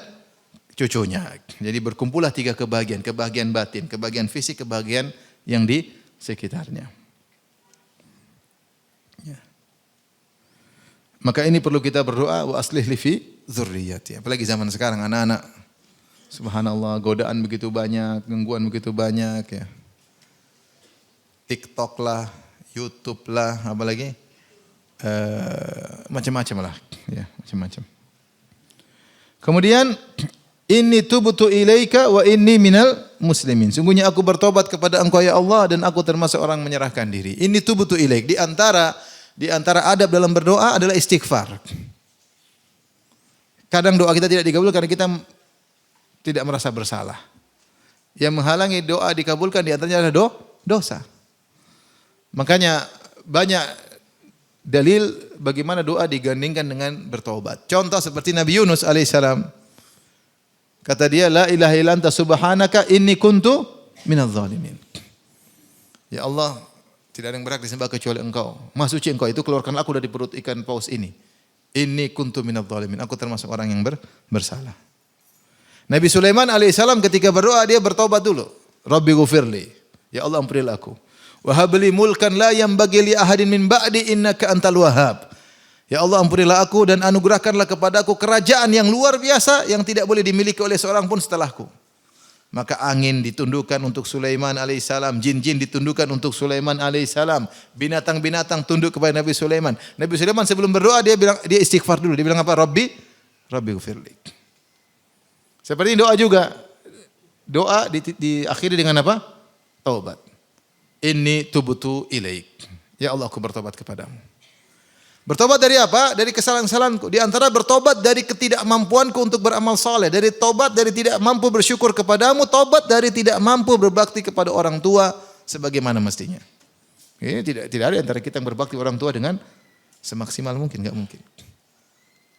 A: cucunya. Jadi berkumpullah 3 kebahagiaan. Kebahagiaan batin, kebahagiaan fisik, kebahagiaan yang di sekitarnya. Ya. Maka ini perlu kita berdoa. Wa aslih li fi dzurriyyati. Apalagi zaman sekarang anak-anak. Subhanallah godaan begitu banyak. Gangguan begitu banyak ya. TikTok lah, YouTube lah, apalagi macam-macam lah, ya macam-macam. Kemudian inni tubtu ilaika wa inni minal muslimin. Sungguhnya aku bertobat kepada Engkau ya Allah dan aku termasuk orang menyerahkan diri. Inni tubtu ilaik. Di antara adab dalam berdoa adalah istighfar. Kadang doa kita tidak dikabulkan karena kita tidak merasa bersalah. Yang menghalangi doa dikabulkan di antaranya adalah dosa. Makanya banyak dalil bagaimana doa digandingkan dengan bertobat. Contoh seperti Nabi Yunus alaihissalam. Kata dia, la ilaha illa anta subhanaka inni kuntu minadz zalimin. Ya Allah, tidak ada yang berhak disembah kecuali Engkau. Maha suci Engkau, itu keluarkanlah aku dari perut ikan paus ini. Inni kuntu minadz zalimin. Aku termasuk orang yang bersalah. Nabi Sulaiman alaihissalam ketika berdoa dia bertobat dulu. Rabbi ghufirli. Ya Allah ampunilah aku. Wa habli mulkan la yanbaghi li ahadin min ba'di innaka antal wahhab. Ya Allah ampunilah aku dan anugerahkanlah kepadaku kerajaan yang luar biasa yang tidak boleh dimiliki oleh seorang pun setelahku. Maka angin ditundukkan untuk Sulaiman alaihissalam, jin-jin ditundukkan untuk Sulaiman alaihissalam, binatang-binatang tunduk kepada Nabi Sulaiman. Nabi Sulaiman sebelum berdoa dia istighfar dulu. Dia bilang apa? Rabbi ghfirli. Seperti doa juga. Doa diakhiri dengan apa? Taubat. Inni tubtu ilaik. Ya Allah aku bertobat kepadamu. Bertobat dari apa? Dari kesalahan-kesalahanku. Di antara bertobat dari ketidakmampuanku untuk beramal saleh, dari tobat dari tidak mampu bersyukur kepadamu, tobat dari tidak mampu berbakti kepada orang tua sebagaimana mestinya. Ini tidak ada antara kita yang berbakti orang tua dengan semaksimal mungkin, enggak mungkin.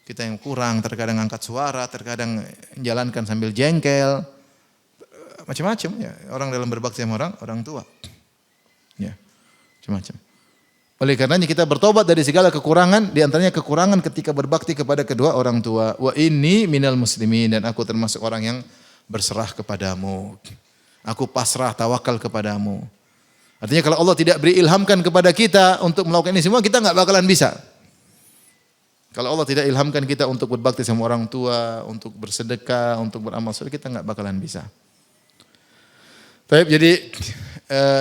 A: Kita yang kurang, terkadang angkat suara, terkadang menjalankan sambil jengkel, macam-macam ya. Orang dalam berbakti sama orang tua. Ya, macam-macam. Oleh karenanya kita bertobat dari segala kekurangan, di antaranya kekurangan ketika berbakti kepada kedua orang tua. Wa inni minal muslimin, dan aku termasuk orang yang berserah kepadamu. Aku pasrah tawakal kepadamu. Artinya kalau Allah tidak beri ilhamkan kepada kita untuk melakukan ini semua, kita enggak bakalan bisa. Kalau Allah tidak ilhamkan kita untuk berbakti sama orang tua, untuk bersedekah, untuk beramal soleh, kita enggak bakalan bisa. Baik, jadi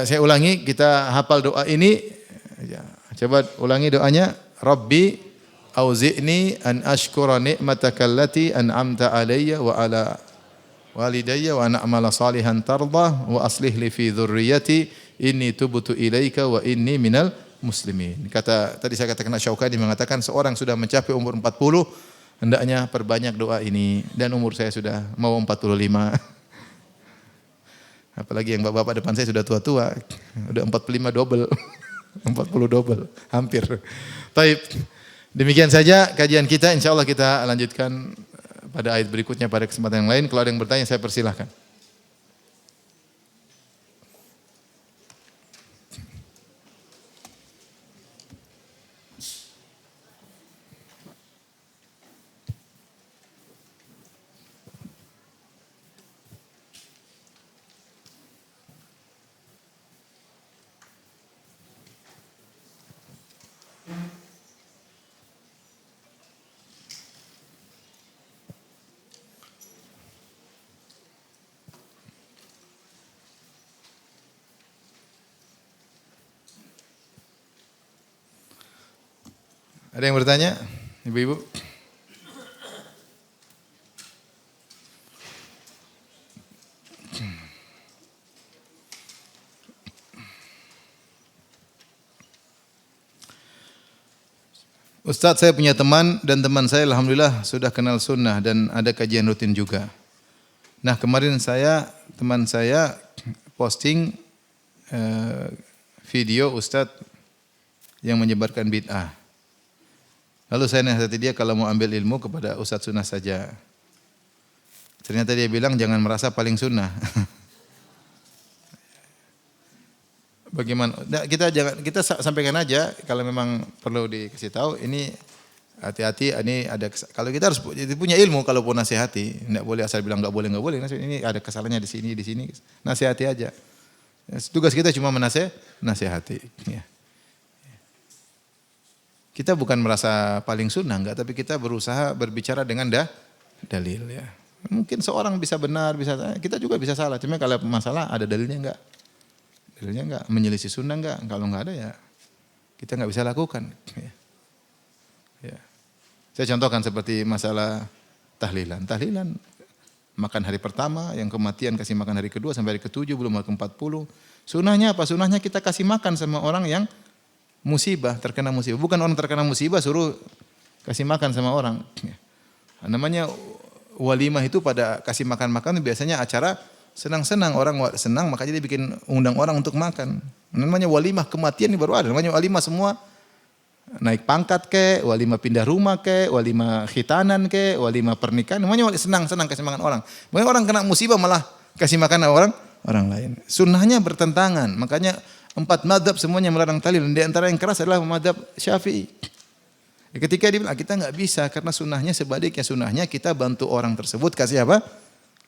A: saya ulangi, kita hafal doa ini. Ya, coba ulangi doanya. Rabbi auzi'ni an ashkura ni'mataka allati an'amta alayya wa ala walidayya wa an a'mala salihan tardah wa aslih li fi dzurriyyati inni tubtu ilaika wa inni minal muslimin. Tadi saya katakan Syaukani mengatakan seorang sudah mencapai umur 40 hendaknya perbanyak doa ini, dan umur saya sudah mau 45. Apalagi yang bapak-bapak depan saya sudah tua-tua, udah 45 double. 40 double, hampir. Baik, demikian saja kajian kita. Insya Allah kita lanjutkan pada ayat berikutnya pada kesempatan yang lain. Kalau ada yang bertanya saya persilahkan. Ada yang bertanya? Ibu-ibu? Ustadz, saya punya teman dan teman saya alhamdulillah sudah kenal sunnah dan ada kajian rutin juga. Nah, kemarin teman saya posting video Ustadz yang menyebarkan bid'ah. Lalu saya nasihati dia kalau mau ambil ilmu kepada Ustadz sunnah saja. Ternyata dia bilang jangan merasa paling sunnah. Bagaimana? Nah, kita sampaikan aja kalau memang perlu dikasih tahu ini hati-hati ini ada kalau kita harus punya ilmu kalau pun nasihati, enggak boleh asal bilang enggak boleh. Ini ada kesalahannya di sini. Nasihati aja. Tugas kita cuma nasihati, ya. Kita bukan merasa paling sunnah enggak, tapi kita berusaha berbicara dengan dalil ya. Mungkin seorang bisa benar, kita juga bisa salah. Cuma kalau masalah ada dalilnya enggak? Dalilnya enggak, menyelisih sunnah enggak? Kalau enggak ada ya kita enggak bisa lakukan. Ya. Saya contohkan seperti masalah tahlilan. Tahlilan makan hari pertama, yang kematian kasih makan hari kedua sampai hari ke-7 belum hari ke-40. Sunnahnya apa? Sunnahnya kita kasih makan sama orang yang terkena musibah. Bukan orang terkena musibah suruh kasih makan sama orang. Namanya walimah itu pada kasih makan-makan biasanya acara senang-senang, orang senang makanya dia bikin undang orang untuk makan. Namanya walimah kematian ini baru ada. Namanya walimah semua naik pangkat walimah pindah rumah walimah khitanan walimah pernikahan. Namanya senang-senang kasih makan orang. Mungkin orang kena musibah malah kasih makan orang lain. Sunnahnya bertentangan. Makanya 4 mazhab semuanya melarang tahlil. Di antara yang keras adalah mazhab Syafi'i. Ketika dia bilang kita enggak bisa karena sunnahnya sebaliknya. Sunnahnya kita bantu orang tersebut kasih apa?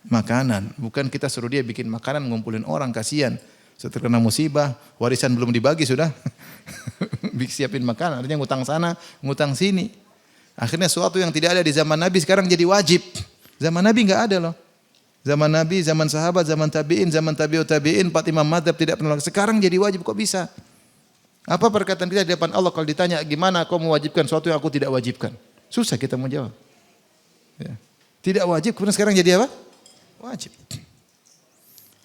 A: Makanan. Bukan kita suruh dia bikin makanan ngumpulin orang, kasihan. Setelah kena musibah, warisan belum dibagi sudah. Siapin makanan, artinya ngutang sana, ngutang sini. Akhirnya sesuatu yang tidak ada di zaman Nabi sekarang jadi wajib. Zaman Nabi enggak ada loh. Zaman Nabi, zaman sahabat, zaman tabi'in, zaman tabi'ut tabi'in, 4 imam madzhab tidak pernah. Sekarang jadi wajib, kok bisa? Apa perkataan kita di depan Allah kalau ditanya gimana kau mewajibkan sesuatu yang aku tidak wajibkan? Susah kita mau jawab. Ya. Tidak wajib, kemudian sekarang jadi apa? Wajib.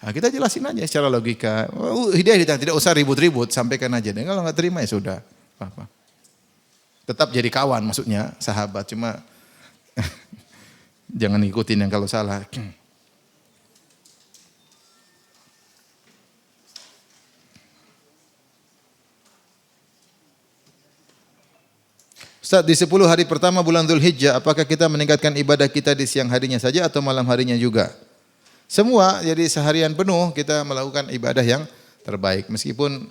A: Nah, kita jelasin aja secara logika. Hidayah tidak usah ribut-ribut, sampaikan aja. Dan kalau nggak terima ya sudah. Apa? Tetap jadi kawan maksudnya, sahabat. Cuma jangan ikutin yang kalau salah. Ustaz, di 10 hari pertama bulan Dzulhijjah, apakah kita meningkatkan ibadah kita di siang harinya saja atau malam harinya juga? Semua, jadi seharian penuh kita melakukan ibadah yang terbaik. Meskipun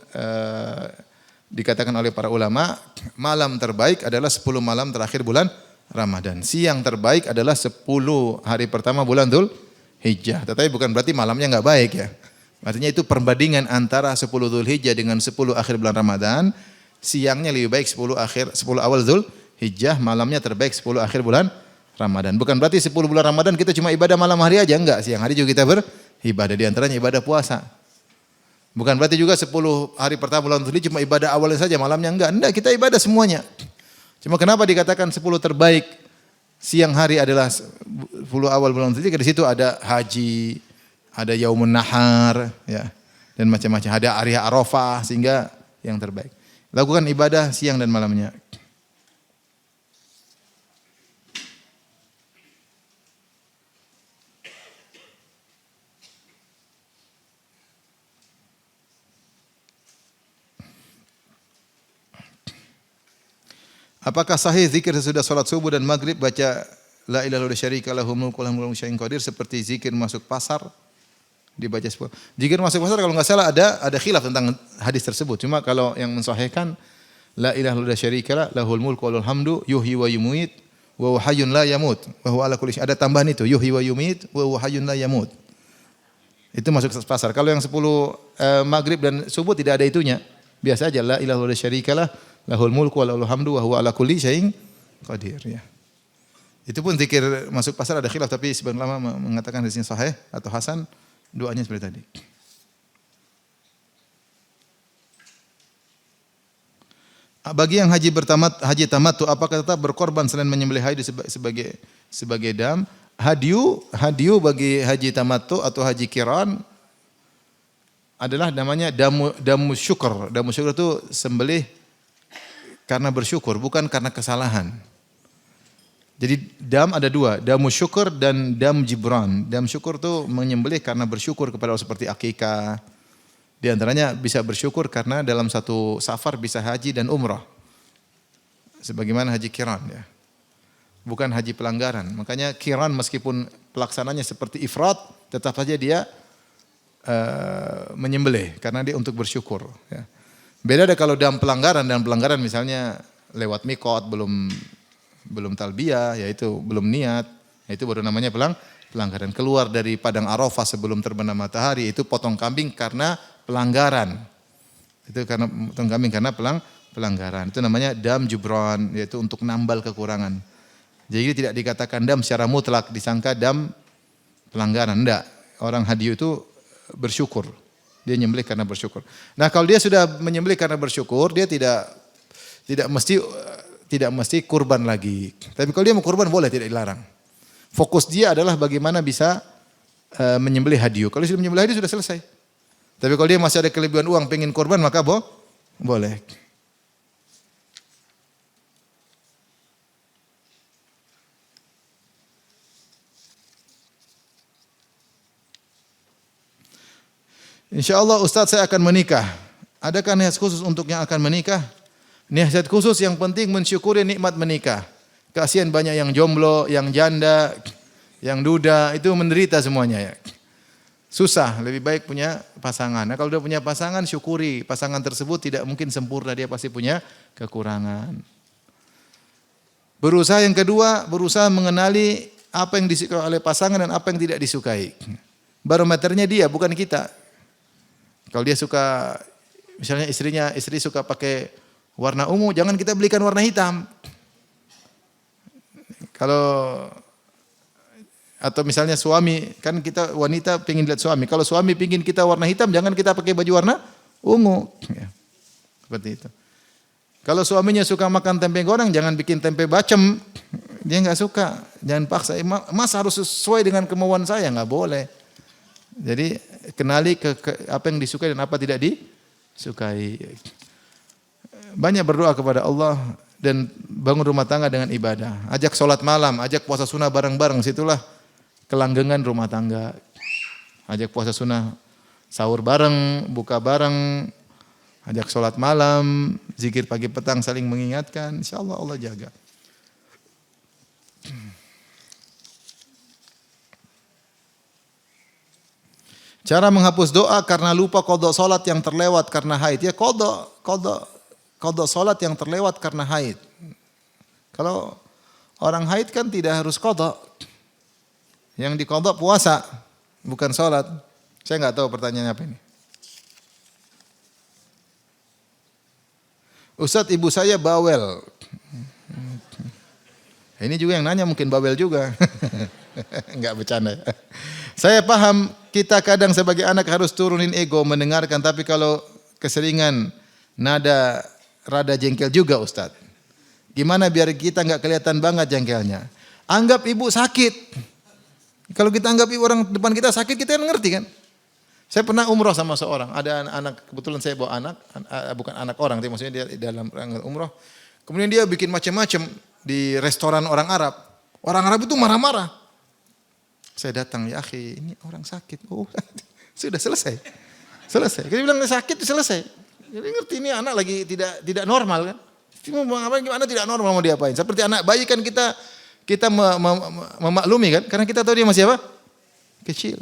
A: dikatakan oleh para ulama, malam terbaik adalah 10 malam terakhir bulan Ramadan. Siang terbaik adalah 10 hari pertama bulan Dzulhijjah. Tetapi bukan berarti malamnya enggak baik ya. Artinya itu perbandingan antara 10 Dzulhijjah dengan 10 akhir bulan Ramadan. Siangnya lebih baik 10 awal Dzulhijjah, malamnya terbaik 10 akhir bulan Ramadan. Bukan berarti 10 bulan Ramadan kita cuma ibadah malam hari aja, enggak. Siang hari juga kita beribadah, di antaranya ibadah puasa. Bukan berarti juga 10 hari pertama bulan Dzulhijjah cuma ibadah awalnya saja, malamnya enggak. Enggak, kita ibadah semuanya. Cuma kenapa dikatakan 10 terbaik siang hari adalah 10 awal bulan Dzulhijjah? Di situ ada haji, ada yaumun nahar, ya, dan macam-macam. Ada hari Arafah, sehingga yang terbaik. Lakukan ibadah siang dan malamnya. Apakah sahih zikir sesudah salat subuh dan maghrib baca la ilaha illallah syarika lahu mulku wa lahu mulku syai'in qadir seperti zikir masuk pasar dibaca 10. Zikir masuk pasar kalau enggak salah ada khilaf tentang hadis tersebut. Cuma kalau yang mensahihkan la ilaha illallah syarika lahul mulku wa lahul hamdu yuhyi wa yumiit wa huwa hayyun la yamut wa huwa ala kulli syai'in. Ada tambahan itu yuhyi wa yumiit wa huwa hayyun la yamut. Itu masuk pasar. Kalau yang 10 maghrib dan subuh tidak ada itunya. Biasa aja la ilaha illallah syarika lahul mulku wa lahul hamdu wa huwa ala kulli syai'in qadir ya. Itu pun zikir masuk pasar ada khilaf tapi sebagian ulama mengatakan hadisnya sahih atau hasan, doanya seperti tadi. Bagi yang haji tamattu apakah tetap berkorban selain menyembelih haji sebagai dam? Hadiu bagi haji tamattu atau haji qiran adalah namanya damu syukur. Damu syukur itu sembelih karena bersyukur, bukan karena kesalahan. Jadi dam ada dua, damu syukur dan dam jibran. Dam syukur itu menyembelih karena bersyukur kepada Allah seperti akikah. Di antaranya bisa bersyukur karena dalam satu safar bisa haji dan umrah. Sebagaimana haji qiran ya. Bukan haji pelanggaran. Makanya qiran meskipun pelaksananya seperti ifrat, tetap saja dia menyembelih karena dia untuk bersyukur ya. Beda ada kalau dalam pelanggaran misalnya lewat mikot belum talbiyah yaitu belum niat, itu baru namanya pelanggaran. Keluar dari padang Arafah sebelum terbenam matahari itu potong kambing karena pelanggaran. Itu karena potong kambing karena pelanggaran. Itu namanya dam jubran yaitu untuk nambal kekurangan. Jadi tidak dikatakan dam secara mutlak disangka dam pelanggaran. Enggak. Orang hadiu itu bersyukur. Dia nyembelih karena bersyukur. Nah, kalau dia sudah menyembelih karena bersyukur, dia tidak mesti kurban lagi. Tapi kalau dia mau kurban boleh, tidak dilarang. Fokus dia adalah bagaimana bisa menyembelih hadiu. Kalau sudah menyembelih hadiu sudah selesai. Tapi kalau dia masih ada kelebihan uang pengen kurban maka boleh. InsyaAllah Ustaz saya akan menikah. Adakah nasihat khusus untuk yang akan menikah? Nasihat khusus yang penting mensyukuri nikmat menikah. Kasihan banyak yang jomblo, yang janda, yang duda, itu menderita semuanya ya. Susah, lebih baik punya pasangan. Nah, kalau udah punya pasangan, syukuri. Pasangan tersebut tidak mungkin sempurna, dia pasti punya kekurangan. Berusaha yang kedua, berusaha mengenali apa yang disukai oleh pasangan dan apa yang tidak disukai. Barometernya dia, bukan kita. Kalau dia suka, misalnya istri suka pakai warna ungu, jangan kita belikan warna hitam. Atau misalnya suami, kan kita wanita pengen lihat suami. Kalau suami pengen kita warna hitam, jangan kita pakai baju warna ungu. Ya, seperti itu. Kalau suaminya suka makan tempe goreng, jangan bikin tempe bacem. Dia nggak suka, jangan paksa. Mas harus sesuai dengan kemauan saya, nggak boleh. Jadi kenali apa yang disukai dan apa tidak disukai. Banyak berdoa kepada Allah dan bangun rumah tangga dengan ibadah. Ajak sholat malam, ajak puasa sunnah bareng-bareng. Situlah kelanggengan rumah tangga. Ajak puasa sunnah, sahur bareng, buka bareng, ajak sholat malam, zikir pagi petang saling mengingatkan. InsyaAllah Allah jaga. Cara menghapus doa karena lupa qadha salat yang terlewat karena haid. Ya qadha salat yang terlewat karena haid. Kalau orang haid kan tidak harus qadha. Yang diqadha puasa, bukan salat. Saya enggak tahu pertanyaannya apa ini. Ustaz, ibu saya bawel. Ini juga yang nanya mungkin bawel juga. Enggak bercanda. Saya paham kita kadang sebagai anak harus turunin ego mendengarkan, tapi kalau keseringan nada rada jengkel juga Ustaz. Gimana biar kita enggak kelihatan banget jengkelnya? Anggap ibu sakit. Kalau kita anggap ibu orang depan kita sakit, kita kan ngerti kan? Saya pernah umroh sama seorang, ada anak, kebetulan saya bawa anak, bukan anak orang, tapi maksudnya dia dalam umroh. Kemudian dia bikin macam-macam di restoran orang Arab. Orang Arab itu marah-marah. Saya datang, ya akhi, ini orang sakit. Oh, sudah selesai. Selesai. Kita bilang sakit, selesai. Jadi ngerti ini anak lagi tidak normal kan. Mau ngapain gimana tidak normal mau diapain. Seperti anak bayi kan kita memaklumi kan karena kita tahu dia masih apa? Kecil.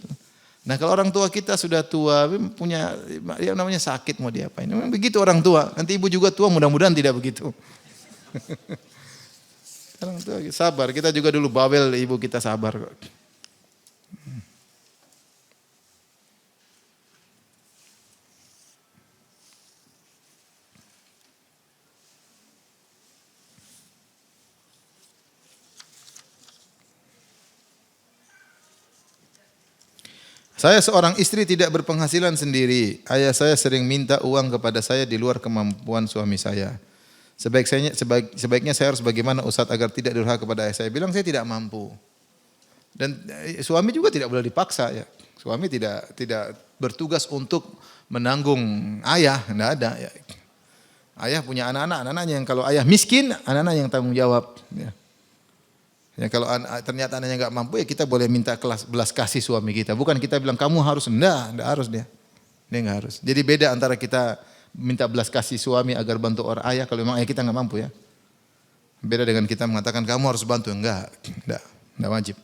A: Nah, kalau orang tua kita sudah tua punya ya namanya sakit mau diapain. Memang begitu orang tua. Nanti ibu juga tua mudah-mudahan tidak begitu. Orang tua sabar, kita juga dulu bawel ibu kita sabar kok. Saya seorang istri tidak berpenghasilan sendiri. Ayah saya sering minta uang kepada saya di luar kemampuan suami saya. Sebaiknya saya harus bagaimana Ustaz agar tidak durhaka kepada ayah saya. Bilang saya tidak mampu. Dan suami juga tidak boleh dipaksa ya. Suami tidak bertugas untuk menanggung ayah, enggak ada ya. Ayah punya anak-anaknya yang kalau ayah miskin, anak-anak yang tanggung jawab ya. Ya kalau ternyata anaknya enggak mampu ya kita boleh minta belas kasih suami kita. Bukan kita bilang kamu harus enggak harus dia. Dia enggak harus. Jadi beda antara kita minta belas kasih suami agar bantu orang ayah kalau memang ayah kita enggak mampu ya. Beda dengan kita mengatakan kamu harus bantu enggak wajib.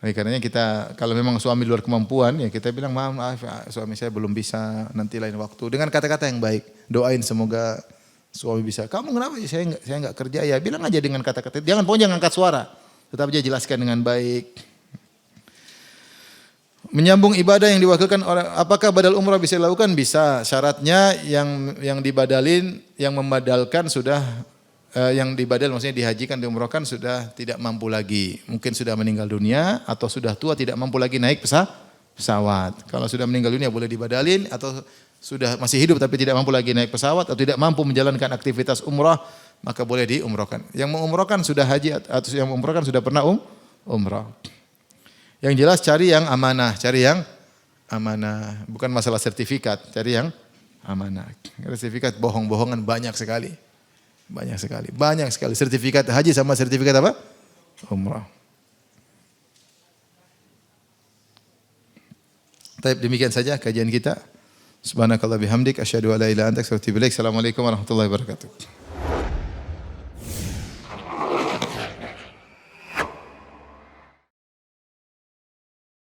A: Oleh karenanya kita kalau memang suami luar kemampuan ya kita bilang maaf suami saya belum bisa nanti lain waktu dengan kata-kata yang baik. Doain semoga suami bisa. Kamu kenapa saya enggak kerja ya bilang aja dengan kata-kata. Jangan angkat suara. Tetap aja jelaskan dengan baik. Menyambung ibadah yang diwakilkan orang, apakah badal umrah bisa dilakukan? Bisa. Syaratnya yang dibadalin, yang membadalkan sudah yang dibadal maksudnya dihajikan, diumrahkan sudah tidak mampu lagi. Mungkin sudah meninggal dunia atau sudah tua tidak mampu lagi naik pesawat. Kalau sudah meninggal dunia boleh dibadalin atau sudah masih hidup tapi tidak mampu lagi naik pesawat atau tidak mampu menjalankan aktivitas umrah maka boleh diumrahkan. Yang mengumrahkan sudah haji atau yang mengumrahkan sudah pernah umrah. Yang jelas cari yang amanah, bukan masalah sertifikat, cari yang amanah. Sertifikat bohong-bohongan banyak sekali. Banyak sekali. Sertifikat haji sama sertifikat apa? Umrah. Baik, demikian saja kajian kita. Subhanakallah bihamdik asyhadu an la ilaha illa anta astaghfiruka wa atubu ilaik. Assalamualaikum warahmatullahi wabarakatuh.